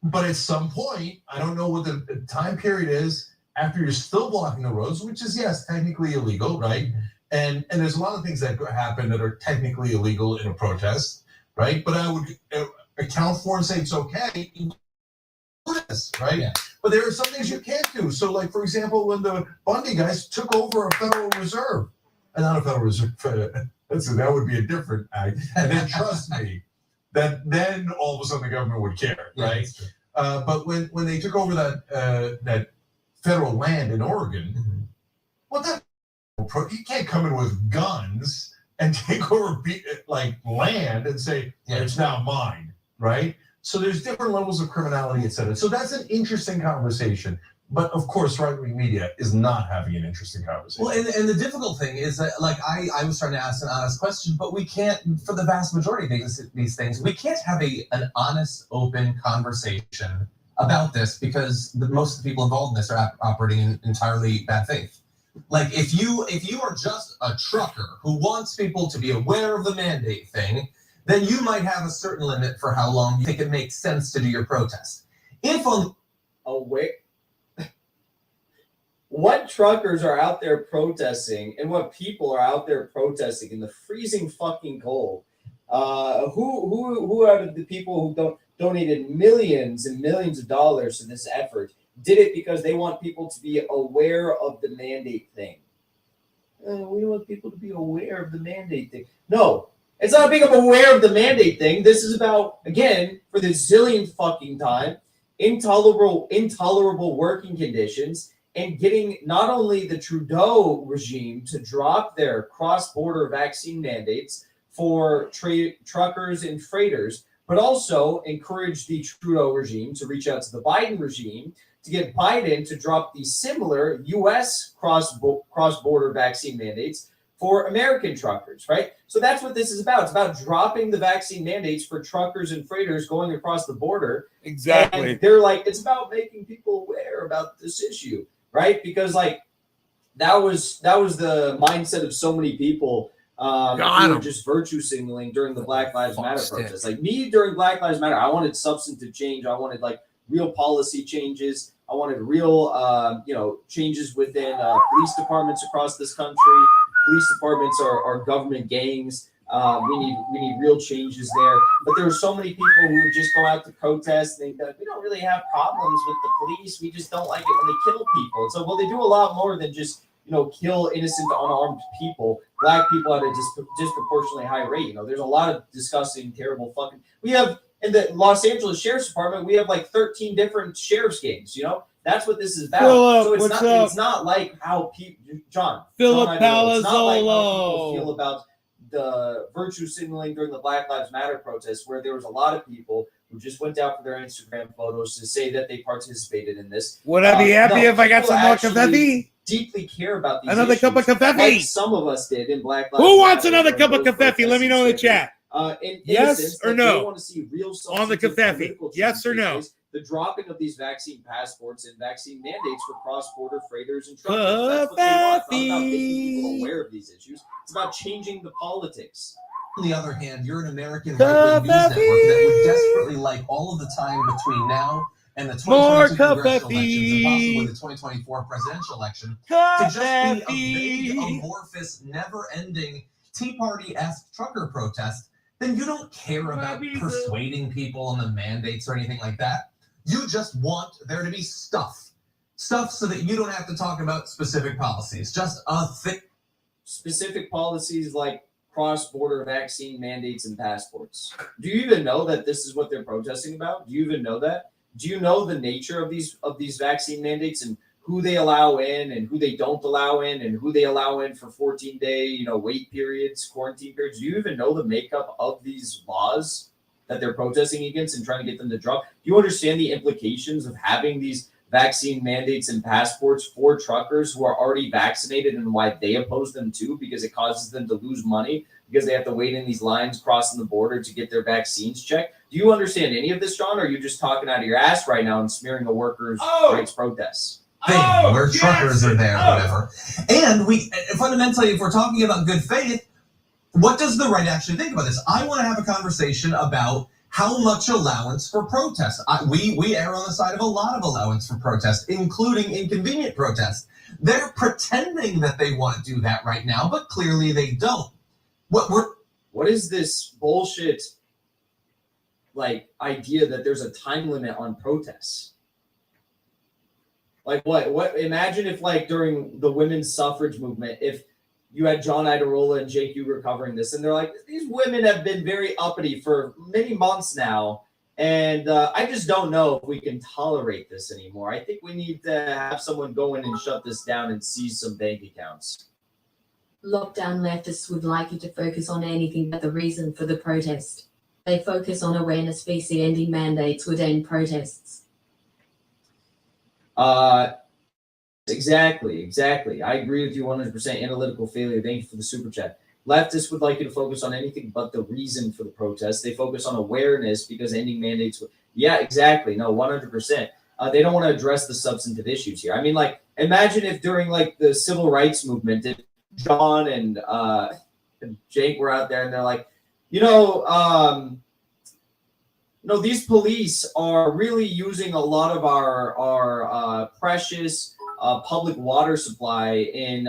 Speaker 7: But at some point, I don't know what the time period is after you're still blocking the roads, which is, yes, technically illegal, right? And there's a lot of things that happen that are technically illegal in a protest, right? But I would account for and say it's okay, right? Yeah. But there are some things you can't do. So, like, for example, when the Bundy guys took over a Federal Reserve, and not a Federal Reserve, that would be a different act. And then trust me, that then all of a sudden the government would care, right? But when they took over that federal land in Oregon, well, you can't come in with guns and take over like land and say it's now mine, right? So there's different levels of criminality, et cetera. So that's an interesting conversation. But of course, right-wing media is not having an interesting conversation.
Speaker 4: Well, and the difficult thing is that, like, I was trying to ask an honest question, but we can't, for the vast majority of these things, we can't have an honest, open conversation about this because most of the people involved in this are operating in entirely bad faith. Like, if you are just a trucker who wants people to be aware of the mandate thing, then you might have a certain limit for how long you think it makes sense to do your protest. If on
Speaker 5: what truckers are out there protesting and what people are out there protesting in the freezing fucking cold? Who out of the people who donated millions and millions of dollars to this effort did it because they want people to be aware of the mandate thing? We want people to be aware of the mandate thing. No, it's not being aware of the mandate thing. This is about, again, for the zillionth fucking time, intolerable working conditions and getting not only the Trudeau regime to drop their cross-border vaccine mandates for truckers and freighters, but also encourage the Trudeau regime to reach out to the Biden regime to get Biden to drop the similar U.S. cross-border vaccine mandates for American truckers, right? So that's what this is about. It's about dropping the vaccine mandates for truckers and freighters going across the border.
Speaker 1: Exactly.
Speaker 5: And they're like, it's about making people aware about this issue, right? Because like that was the mindset of so many people who were just virtue signaling during the Black Lives Matter protests. Like me during Black Lives Matter, I wanted substantive change. I wanted like real policy changes. I wanted real, changes within police departments across this country. Police departments are government gangs. We need real changes there. But there were so many people who would just go out to protest and think that we don't really have problems with the police. We just don't like it when they kill people. And so, well, they do a lot more than just kill innocent, unarmed people. Black people at a disproportionately high rate. There's a lot of disgusting, terrible fucking. We have in the Los Angeles Sheriff's Department, we have like 13 different sheriff's gangs. That's what this is about. So it's not like how people, John.
Speaker 1: Philip
Speaker 5: It's not like how
Speaker 1: Palazzolo.
Speaker 5: people feel about the virtue signaling during the Black Lives Matter protests, where there was a lot of people who just went out for their Instagram photos to say that they participated in this.
Speaker 1: Would I be happy if I got some more confetti?
Speaker 5: Deeply care about these
Speaker 1: another
Speaker 5: issues,
Speaker 1: cup of confetti.
Speaker 5: like some of us did in Black Lives
Speaker 1: Who wants
Speaker 5: Matter
Speaker 1: another cup of confetti? Let me know in the chat. Yes or no?
Speaker 5: They want to see real
Speaker 1: on the confetti. Yes or no?
Speaker 5: The dropping of these vaccine passports and vaccine mandates for cross-border freighters and truckers. That's what they want. It's not about making people aware of these issues. It's about changing the politics.
Speaker 4: On the other hand, you're an American right-wing news network that would desperately like all of the time between now and the 2022 congressional elections and possibly the 2024 presidential election to just be a vague, amorphous, never-ending Tea Party-esque trucker protest. Then you don't care about persuading people on the mandates or anything like that. You just want there to be stuff so that you don't have to talk about specific policies. Just a thick
Speaker 5: specific policies like cross-border vaccine mandates and passports. Do you even know that this is what they're protesting about? Do you even know that? Do you know the nature of these vaccine mandates and who they allow in and who they don't allow in and who they allow in for 14-day, wait periods, quarantine periods? Do you even know the makeup of these laws that they're protesting against and trying to get them to drop? Do you understand the implications of having these vaccine mandates and passports for truckers who are already vaccinated and why they oppose them too, because it causes them to lose money because they have to wait in these lines crossing the border to get their vaccines checked. Do you understand any of this, John, or are you just talking out of your ass right now and smearing a workers' rights protests?
Speaker 4: Thing where truckers are there, whatever. And we fundamentally, if we're talking about good faith, what does the right actually think about this? I want to have a conversation about how much allowance for protest. We err on the side of a lot of allowance for protest, including inconvenient protest. They're pretending that they want to do that right now, but clearly they don't.
Speaker 5: What is this bullshit like idea that there's a time limit on protests? Like what imagine if like during the women's suffrage movement, if you had John Iadarola and Jake Huger covering this, and they're like, these women have been very uppity for many months now, and I just don't know if we can tolerate this anymore. I think we need to have someone go in and shut this down and seize some bank accounts.
Speaker 6: Lockdown leftists would like you to focus on anything but the reason for the protest. They focus on awareness VC ending mandates would end protests.
Speaker 5: Exactly. I agree with you 100%. Analytical failure. Thank you for the super chat. Leftists would like you to focus on anything but the reason for the protest. They focus on awareness because ending mandates. Yeah, exactly. No, 100%. They don't want to address the substantive issues here. I mean, like, imagine if during like the civil rights movement, if John and Jake were out there and they're like, these police are really using a lot of our precious public water supply in,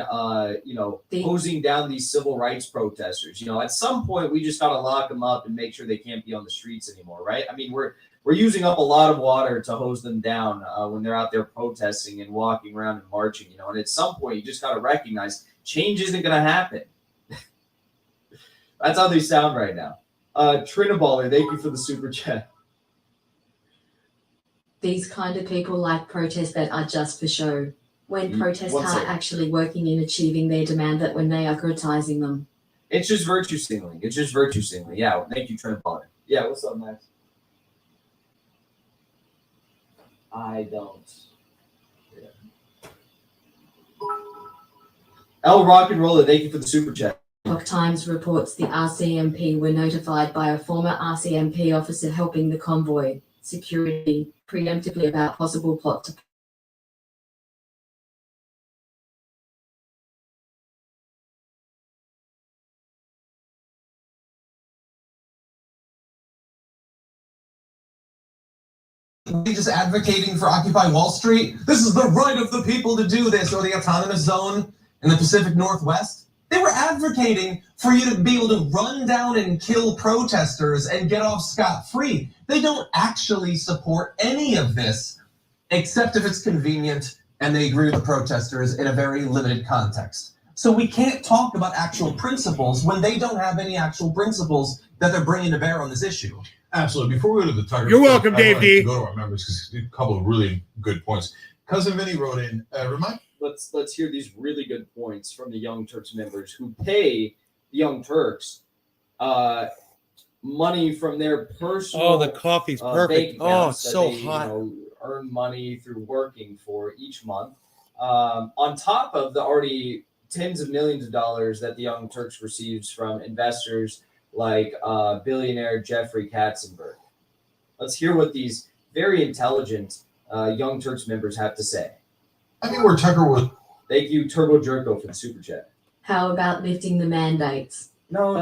Speaker 5: hosing down these civil rights protesters. At some point, we just got to lock them up and make sure they can't be on the streets anymore, right? I mean, we're using up a lot of water to hose them down when they're out there protesting and walking around and marching, and at some point, you just got to recognize change isn't going to happen. That's how they sound right now. Trinaballer, thank you for the super chat.
Speaker 6: These kind of people like protests that are just for show. When protests are actually working in achieving their demand, that when they are criticizing them.
Speaker 5: It's just virtue signaling. Yeah, thank you, Trinaballer. Yeah, what's up, Max? I don't. Yeah. El Rock and Roller, thank you for the super chat.
Speaker 6: Epoch Times reports the RCMP were notified by a former RCMP officer helping the convoy security preemptively about possible plot to
Speaker 4: just advocating for Occupy Wall Street. This is the right of the people to do this, or the autonomous zone in the Pacific Northwest. They were advocating for you to be able to run down and kill protesters and get off scot-free. They don't actually support any of this, except if it's convenient and they agree with the protesters in a very limited context. So we can't talk about actual principles when they don't have any actual principles that they're bringing to bear on this issue.
Speaker 7: Absolutely. Before we go to the Tiger,
Speaker 1: you're welcome, Dave D.
Speaker 7: Go to our members because a couple of really good points. Cousin Vinny wrote in.
Speaker 5: Let's hear these really good points from the Young Turks members who pay the Young Turks money from their personal.
Speaker 1: Oh, the coffee's perfect. Oh, it's so
Speaker 5: they,
Speaker 1: hot.
Speaker 5: Earn money through working for each month, on top of the already tens of millions of dollars that the Young Turks receives from investors like billionaire Jeffrey Katzenberg. Let's hear what these very intelligent Young Turks members have to say.
Speaker 7: I think where Tucker was.
Speaker 5: Thank you, Turbo Jerko, for the super chat.
Speaker 6: How about lifting the mandates?
Speaker 5: No.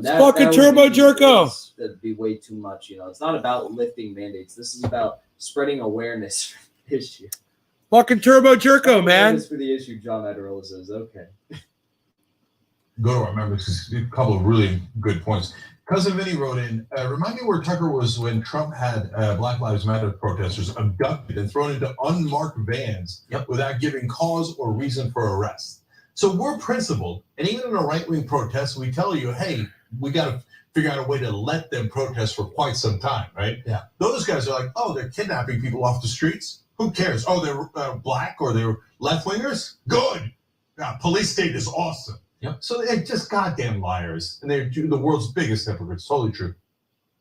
Speaker 1: Fucking Turbo Jerko.
Speaker 5: That'd be way too much. It's not about lifting mandates. This is about spreading awareness for the issue.
Speaker 1: Fucking Turbo Jerko, man.
Speaker 5: Awareness for the issue, John Iadarola says. Okay.
Speaker 7: Go to our members because a couple of really good points. Cousin Vinny wrote in, remind me where Tucker was when Trump had Black Lives Matter protesters abducted and thrown into unmarked vans without giving cause or reason for arrest. So we're principled, and even in a right-wing protest, we tell you, hey, we got to figure out a way to let them protest for quite some time, right?
Speaker 4: Yeah.
Speaker 7: Those guys are like, oh, they're kidnapping people off the streets? Who cares? Oh, they're black or they're left-wingers? Good. Police state is awesome.
Speaker 4: Yep.
Speaker 7: So they're just goddamn liars, and they're the world's biggest hypocrites. Totally true.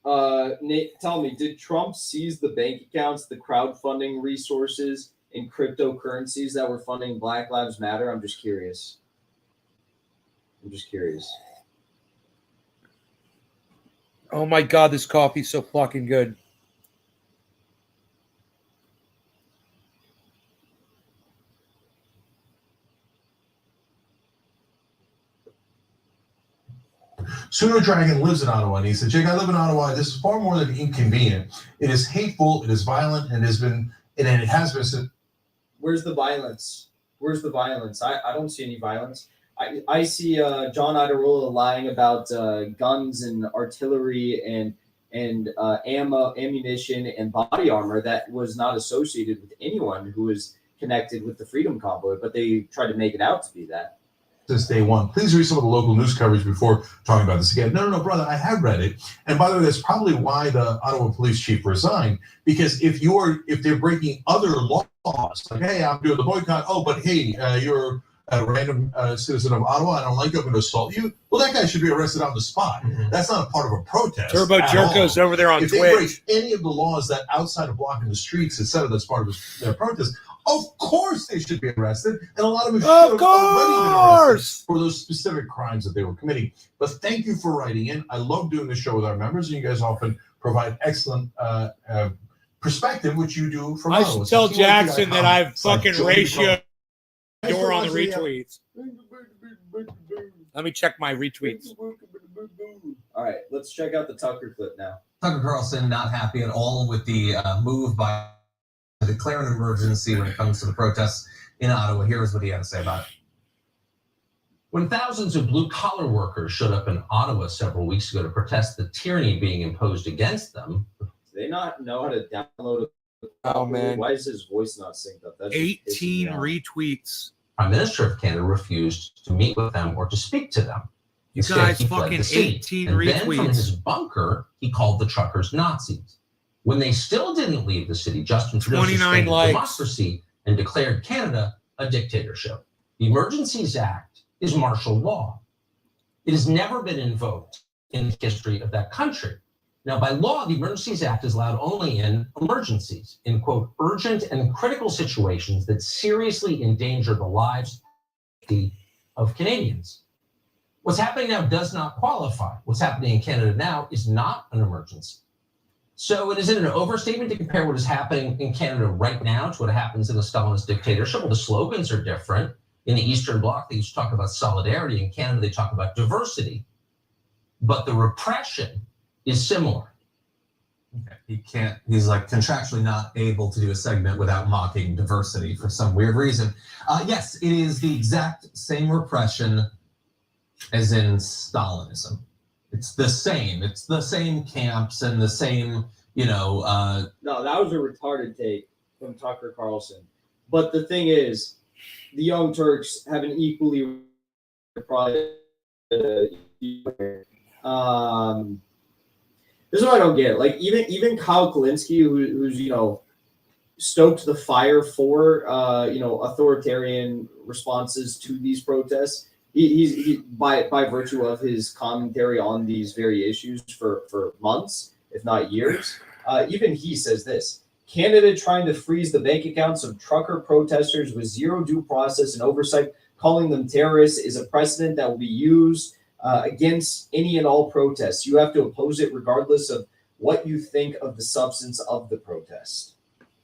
Speaker 5: Nate, tell me, did Trump seize the bank accounts, the crowdfunding resources, and cryptocurrencies that were funding Black Lives Matter? I'm just curious.
Speaker 1: Oh my God, this coffee's so fucking good.
Speaker 7: Sooner Dragon lives in Ottawa, and he said, Jake, I live in Ottawa. This is far more than inconvenient. It is hateful, it is violent, and it has been.
Speaker 5: Where's the violence? I don't see any violence. I see John Iadarola lying about guns and artillery and ammunition and body armor that was not associated with anyone who was connected with the Freedom Convoy, but they tried to make it out to be that.
Speaker 7: Since day one. Please read some of the local news coverage before talking about this again. No, brother, I have read it. And by the way, that's probably why the Ottawa police chief resigned. Because if they're breaking other laws, like, hey, I'm doing the boycott. Oh, but hey, you're a random citizen of Ottawa. I don't like you. I'm going to assault you. Well, that guy should be arrested on the spot. Mm-hmm. That's not a part of a protest.
Speaker 1: Turbo Jerko's over there on
Speaker 7: Twitch. If they break any of the laws that outside of blocking the streets, etc., that's part of their protest, of course they should be arrested, and a lot of them should have already been arrested for those specific crimes that they were committing. But thank you for writing in. I love doing the show with our members, and you guys often provide excellent perspective, which you do from
Speaker 1: I should tell Jackson that I've fucking ratioed door on the retweets. Let me check my retweets.
Speaker 5: All right, let's check out the Tucker clip now.
Speaker 4: Tucker Carlson not happy at all with the move by declare an emergency when it comes to the protests in Ottawa. Here's what he had to say about it.
Speaker 8: When thousands of blue-collar workers showed up in Ottawa several weeks ago to protest the tyranny being imposed against them.
Speaker 5: Do they not know how to download it?
Speaker 1: Oh, man.
Speaker 5: Why is his voice not synced up? That's
Speaker 1: 18 retweets.
Speaker 8: Prime Minister of Canada refused to meet with them or to speak to them.
Speaker 1: You guys, fucking 18
Speaker 8: and
Speaker 1: retweets.
Speaker 8: Then from his bunker, he called the truckers Nazis. When they still didn't leave the city, Justin Trudeau suspended democracy and declared Canada a dictatorship. The Emergencies Act is martial law. It has never been invoked in the history of that country. Now, by law, the Emergencies Act is allowed only in emergencies, in, quote, urgent and critical situations that seriously endanger the lives of Canadians. What's happening now does not qualify. What's happening in Canada now is not an emergency. So it isn't an overstatement to compare what is happening in Canada right now to what happens in a Stalinist dictatorship. Well, the slogans are different. In the Eastern Bloc, they used to talk about solidarity. In Canada, they talk about diversity. But the repression is similar.
Speaker 4: Okay. He's like contractually not able to do a segment without mocking diversity for some weird reason. Yes, it is the exact same repression as in Stalinism. It's the same camps and the same,
Speaker 5: No, that was a retarded take from Tucker Carlson. But the thing is, the Young Turks have an equally this is what I don't get. Like even Kyle Kalinske, who's stoked the fire for authoritarian responses to these protests. He by virtue of his commentary on these very issues for months, if not years, even he says this: Canada trying to freeze the bank accounts of trucker protesters with zero due process and oversight, calling them terrorists, is a precedent that will be used against any and all protests. You have to oppose it regardless of what you think of the substance of the protest.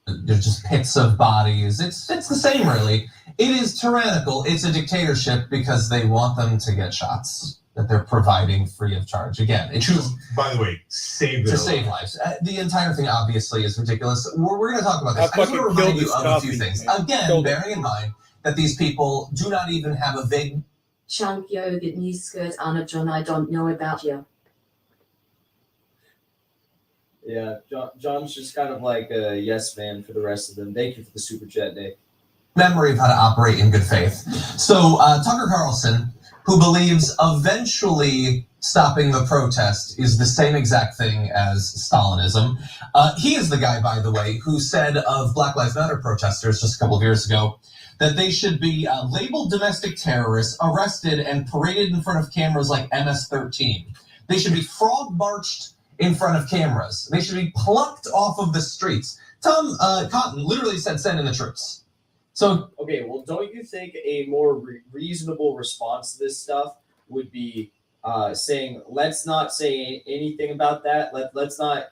Speaker 4: They're just pits of bodies. It's the same, really. It is tyrannical. It's a dictatorship because they want them to get shots that they're providing free of charge. Again, it's
Speaker 7: by the way, save
Speaker 4: lives. The entire thing obviously is ridiculous. We're going to talk about this. I just want to remind you of a few things. Again, bearing in mind that these people do not even have a vague
Speaker 6: chunk yogurt news skirt Anna John I don't know about you.
Speaker 5: Yeah, John's just kind of like a yes man for the rest of them. Thank you for the super chat, Nick.
Speaker 4: Memory of how to operate in good faith. So Tucker Carlson, who believes eventually stopping the protest is the same exact thing as Stalinism. He is the guy, by the way, who said of Black Lives Matter protesters just a couple of years ago that they should be labeled domestic terrorists, arrested, and paraded in front of cameras like MS-13. They should be frog marched in front of cameras. They should be plucked off of the streets. Tom Cotton literally said send in the troops. So
Speaker 5: okay, well, don't you think a more reasonable response to this stuff would be saying, let's not say anything about that. Let's not,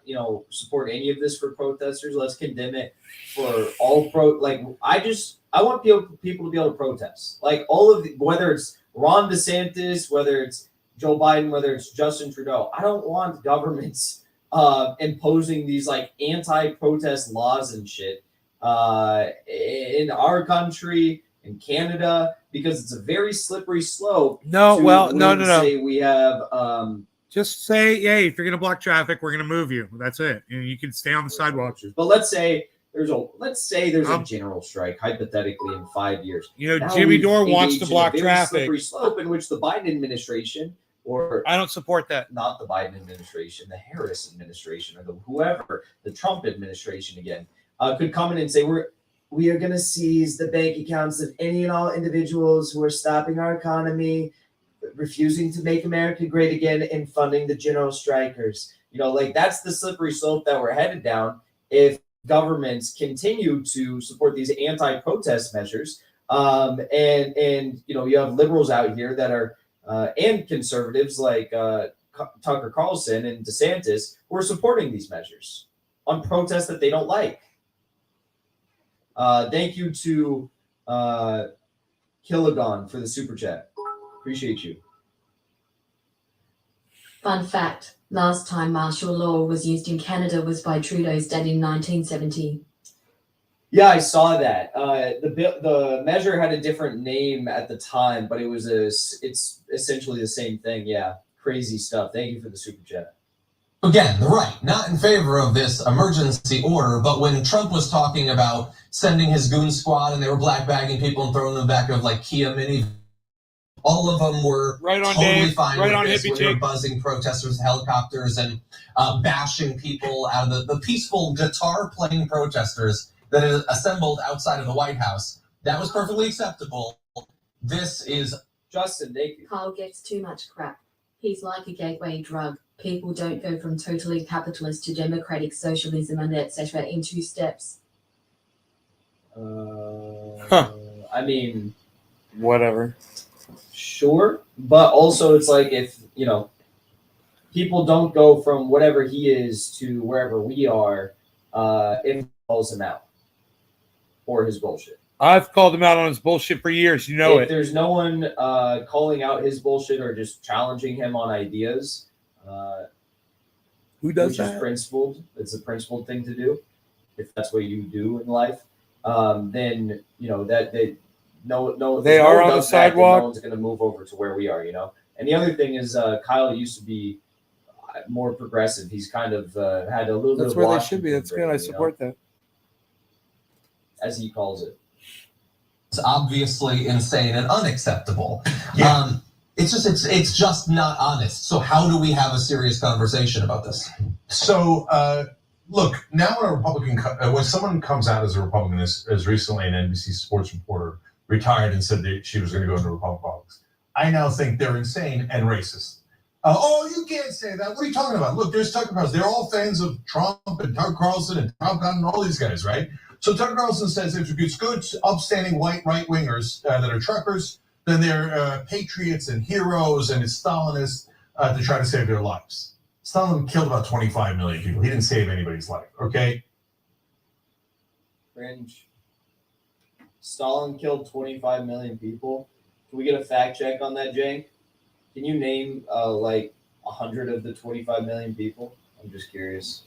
Speaker 5: support any of this for protesters. Let's condemn it for all I want people to be able to protest. Like whether it's Ron DeSantis, whether it's Joe Biden, whether it's Justin Trudeau. I don't want governments imposing these like anti-protest laws and shit in our country, in Canada, because it's a very slippery slope.
Speaker 1: No.
Speaker 5: Say we have
Speaker 1: just say, hey, if you're gonna block traffic, we're gonna move you. That's it. And you can stay on the sidewalk.
Speaker 5: But let's say there's a general strike, hypothetically, in 5 years.
Speaker 1: Jimmy Dore wants to block traffic.
Speaker 5: Slippery slope in which the Biden administration, or
Speaker 1: I don't support that.
Speaker 5: Not the Biden administration, the Harris administration, or the Trump administration again, could come in and say we are going to seize the bank accounts of any and all individuals who are stopping our economy, refusing to make America great again, and funding the general strikers. That's the slippery slope that we're headed down if governments continue to support these anti-protest measures. And you have liberals out here that are and conservatives like Tucker Carlson and DeSantis who are supporting these measures on protests that they don't like. Thank you to Kilogon for the super chat. Appreciate you.
Speaker 6: Fun fact, last time martial law was used in Canada was by Trudeau's dad in 1970.
Speaker 5: Yeah, I saw that. The measure had a different name at the time, but it's essentially the same thing. Yeah, crazy stuff. Thank you for the super chat.
Speaker 4: Again, the right, not in favor of this emergency order, but when Trump was talking about sending his goon squad and they were black bagging people and throwing them back of like Kia Mini, all of them were totally fine with this when they were buzzing protesters, helicopters, and bashing people out of the peaceful guitar-playing protesters that had assembled outside of the White House. That was perfectly acceptable. This is
Speaker 5: Justin, thank you.
Speaker 6: Kyle gets too much crap. He's like a gateway drug. People don't go from totally capitalist to democratic socialism and etc. in 2 steps.
Speaker 5: I mean,
Speaker 1: whatever.
Speaker 5: Sure, but also it's like if people don't go from whatever he is to wherever we are, it calls him out for his bullshit.
Speaker 1: I've called him out on his bullshit for years.
Speaker 5: If there's no one calling out his bullshit or just challenging him on ideas,
Speaker 1: who does
Speaker 5: which
Speaker 1: that?
Speaker 5: Is principled. It's a principled thing to do. If that's what you do in life, then that they no.
Speaker 1: They are on the sidewalk.
Speaker 5: No one's going to move over to where we are. And the other thing is, Kyle used to be more progressive. He's kind of had a little bit.
Speaker 1: That's
Speaker 5: of
Speaker 1: where they should be. That's good. I support that.
Speaker 5: As he calls it.
Speaker 4: It's obviously insane and unacceptable. Yeah. It's just not honest. So how do we have a serious conversation about this?
Speaker 7: So look, now when someone comes out as a Republican, as recently an NBC sports reporter retired and said that she was going to go into Republican politics, I now think they're insane and racist. You can't say that. What are you talking about? Look, there's Tucker Carlson. They're all fans of Trump and Tucker Carlson and Tom Cotton and all these guys, right? So Tucker Carlson says if it's good, upstanding white right-wingers that are truckers, then they're patriots and heroes, and it's Stalinist to try to save their lives. Stalin killed about 25 million people. He didn't save anybody's life, okay?
Speaker 5: Cringe. Stalin killed 25 million people. Can we get a fact check on that, Jake? Can you name 100 of the 25 million people? I'm just curious.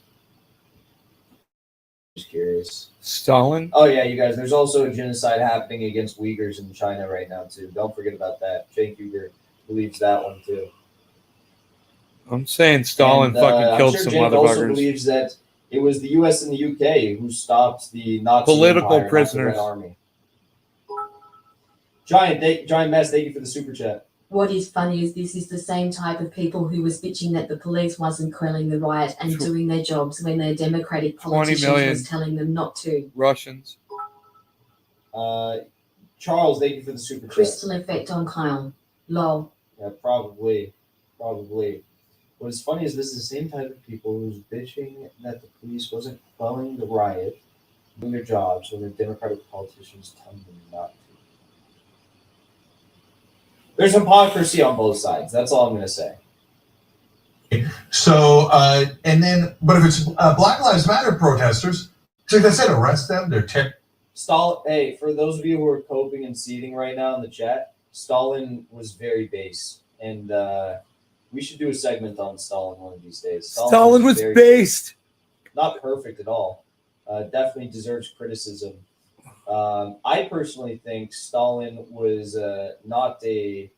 Speaker 1: Stalin?
Speaker 5: Oh yeah, you guys. There's also a genocide happening against Uyghurs in China right now too. Don't forget about that. Cenk Uyghur believes that one too.
Speaker 1: I'm saying Stalin fucking killed some motherfuckers.
Speaker 5: Also believes that it was the U.S. and the U.K. who stopped the Nazi
Speaker 1: political prisoners.
Speaker 5: Red Army. Giant Mess, thank you for the super chat.
Speaker 6: What is funny is this is the same type of people who was bitching that the police wasn't quelling the riot and doing their jobs when their democratic politicians was telling them not to.
Speaker 1: Russians.
Speaker 5: Charles, thank you for the super chat.
Speaker 6: Crystal effect on Kyle. Lol.
Speaker 5: Yeah, probably. What is funny is this is the same type of people who's bitching that the police wasn't quelling the riot, doing their jobs, when the Democratic politicians telling them not to. There's hypocrisy on both sides. That's all I'm going to say.
Speaker 7: So, and then, but if it's Black Lives Matter protesters, like I said, arrest them. They're
Speaker 5: Hey, for those of you who are coping and seething right now in the chat, Stalin was very base, and we should do a segment on Stalin one of these days.
Speaker 1: Stalin was
Speaker 5: very
Speaker 1: based.
Speaker 5: not perfect at all. Definitely deserves criticism. I personally think Stalin was not a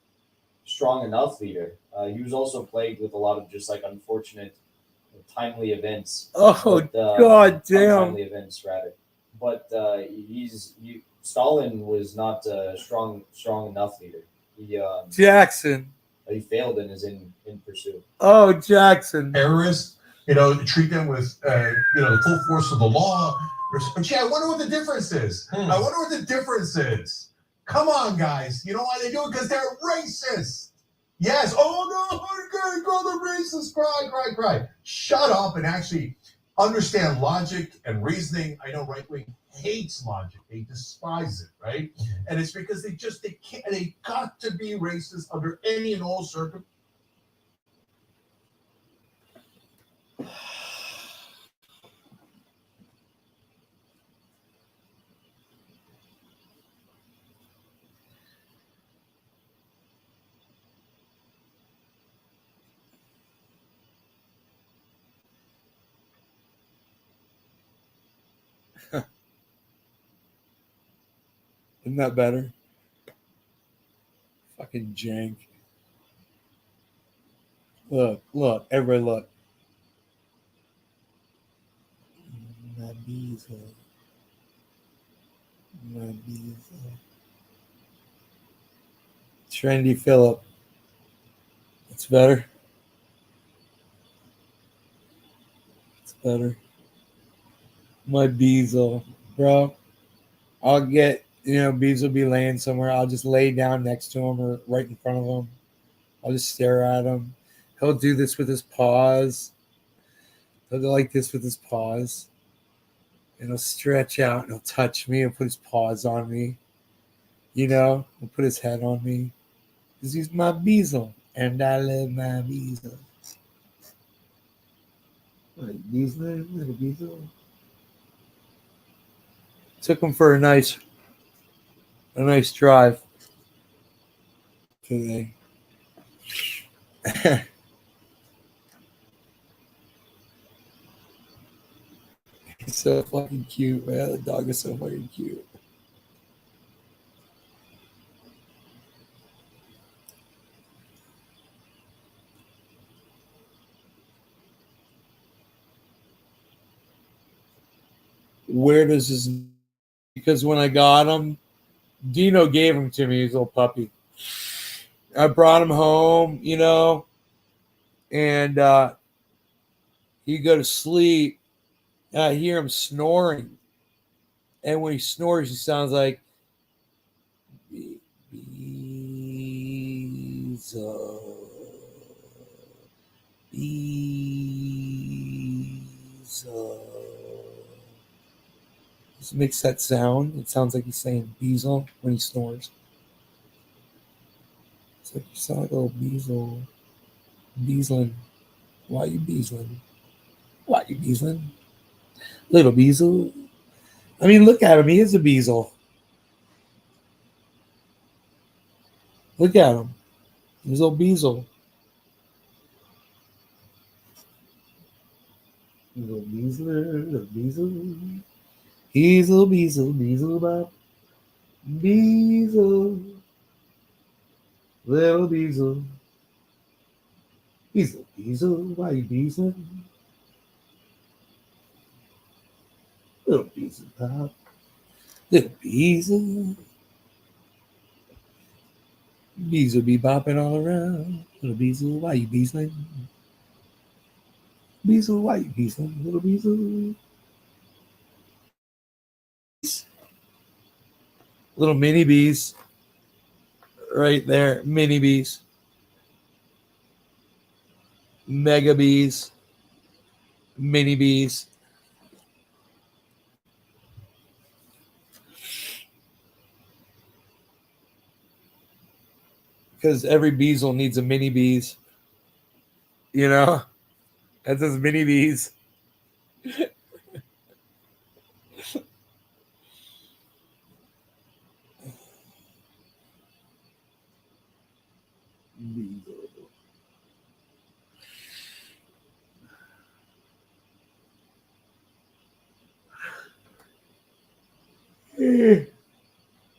Speaker 5: strong enough leader. He was also plagued with a lot of just like unfortunate, timely events.
Speaker 1: Oh, God damn.
Speaker 5: Untimely events, rather. But Stalin was not a strong enough leader.
Speaker 1: Jackson.
Speaker 5: He failed in his in pursuit.
Speaker 1: Oh, Jackson.
Speaker 7: terrorists, treat them with, the full force of the law. Gee, I wonder what the difference is. I wonder what the difference is. Come on, guys. You know why they do it? Because they're racist. Yes. Oh, no, you call them racist. Cry. Shut up and actually understand logic and reasoning. I know right-wing hates logic. They despise it, right? And it's because they can't, they got to be racist under any and all circumstances.
Speaker 1: Isn't that better? Fucking jank. Look, everybody look. My bees. Trendy Phillip. It's better. It's better. My Beazle, bro. I'll get, Bees will be laying somewhere. I'll just lay down next to him or right in front of him. I'll just stare at him. He'll do this with his paws. He'll go like this with his paws. And he'll stretch out and he'll touch me and put his paws on me. He'll put his head on me. Because he's my Beazle. And I love my Beazle. Like Beazle, little Beazle. Took him for a nice drive today. He's so fucking cute, man. The dog is so fucking cute. Where does his... Because when I got him, Dino gave him to me, his little puppy. I brought him home, and he'd go to sleep. And I hear him snoring. And when he snores, he sounds like Just makes that sound. It sounds like he's saying Beazle when he snores. It's like you sound like a little Beazle. Beazling. Why you Beazling? Why you Beazling? Little Beazle. I mean, look at him. He is a Beazle. Look at him. He's a little Beazle. Little Beazler, little Beazle. He's a little Beazle, Beazle Bob. Beazle. Little Beazle. He's a Beazle. Why you Beazling? Little Beazle Bob. Little Beazle. Beazle be bopping all around. Little Beazle, why you Beazling? Beazle, why you Beazling? Little Beazle. Little mini bees. Right there. Mini bees. mega bees, mini bees. Because every beesel needs a mini bees. You know? That's those mini bees.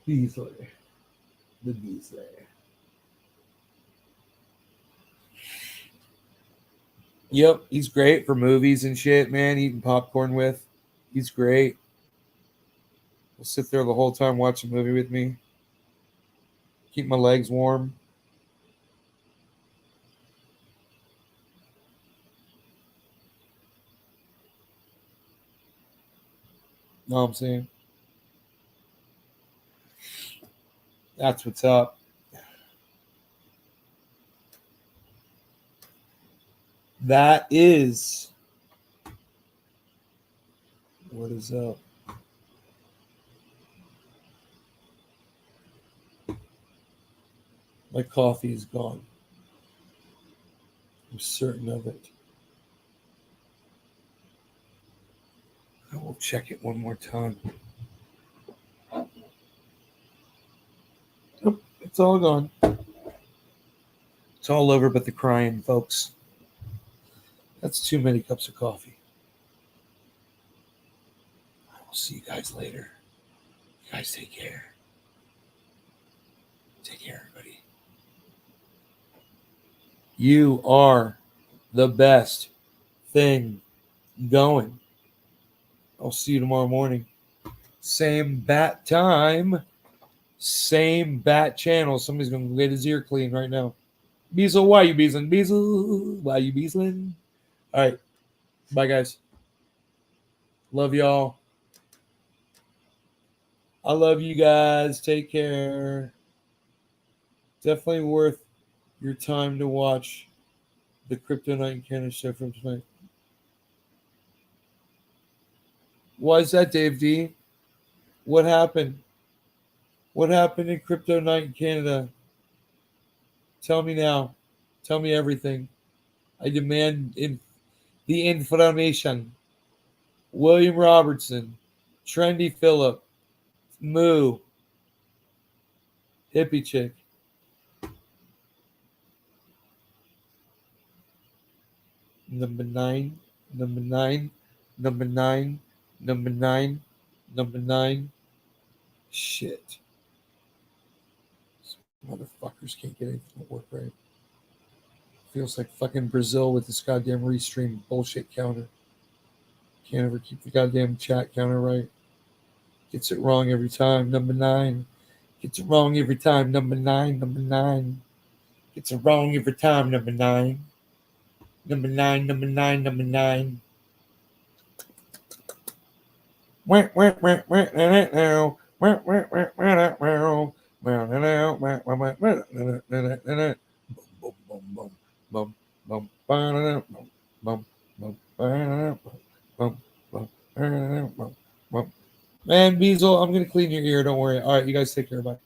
Speaker 1: Beasley. The Beasley. Yep, he's great for movies and shit, man. Eating popcorn with. He's great. He'll sit there the whole time, watch a movie with me. Keep my legs warm. Know what I'm saying? That's what's up. That is what is up. My coffee is gone. I'm certain of it. I will check it one more time. Nope, it's all gone. It's all over but the crying, folks. That's too many cups of coffee. I will see you guys later. You guys take care. Take care, everybody. You are the best thing going. I'll see you tomorrow morning. Same bat time. Same bat channel. Somebody's going to get his ear clean right now. Beazle, why you beazling? Beazle, why you beazling? All right. Bye, guys. Love y'all. I love you guys. Take care. Definitely worth your time to watch the Crypto Night in Canada show from tonight. Why is that, Dave D? What happened? What happened in Crypto Night in Canada? Tell me now. Tell me everything. I demand the information. William Robertson, Trendy Phillip, Moo, Hippie Chick. Number nine. Shit. These motherfuckers can't get anything to work right. Feels like fucking Brazil with this goddamn restream bullshit counter. Can't ever keep the goddamn chat counter right. Gets it wrong every time. Number 9. Gets it wrong every time. Number 9. Gets it wrong every time. Number 9. Number 9. Man, Beazle, I'm going to clean your ear. Don't worry. All right, you guys take care. Bye.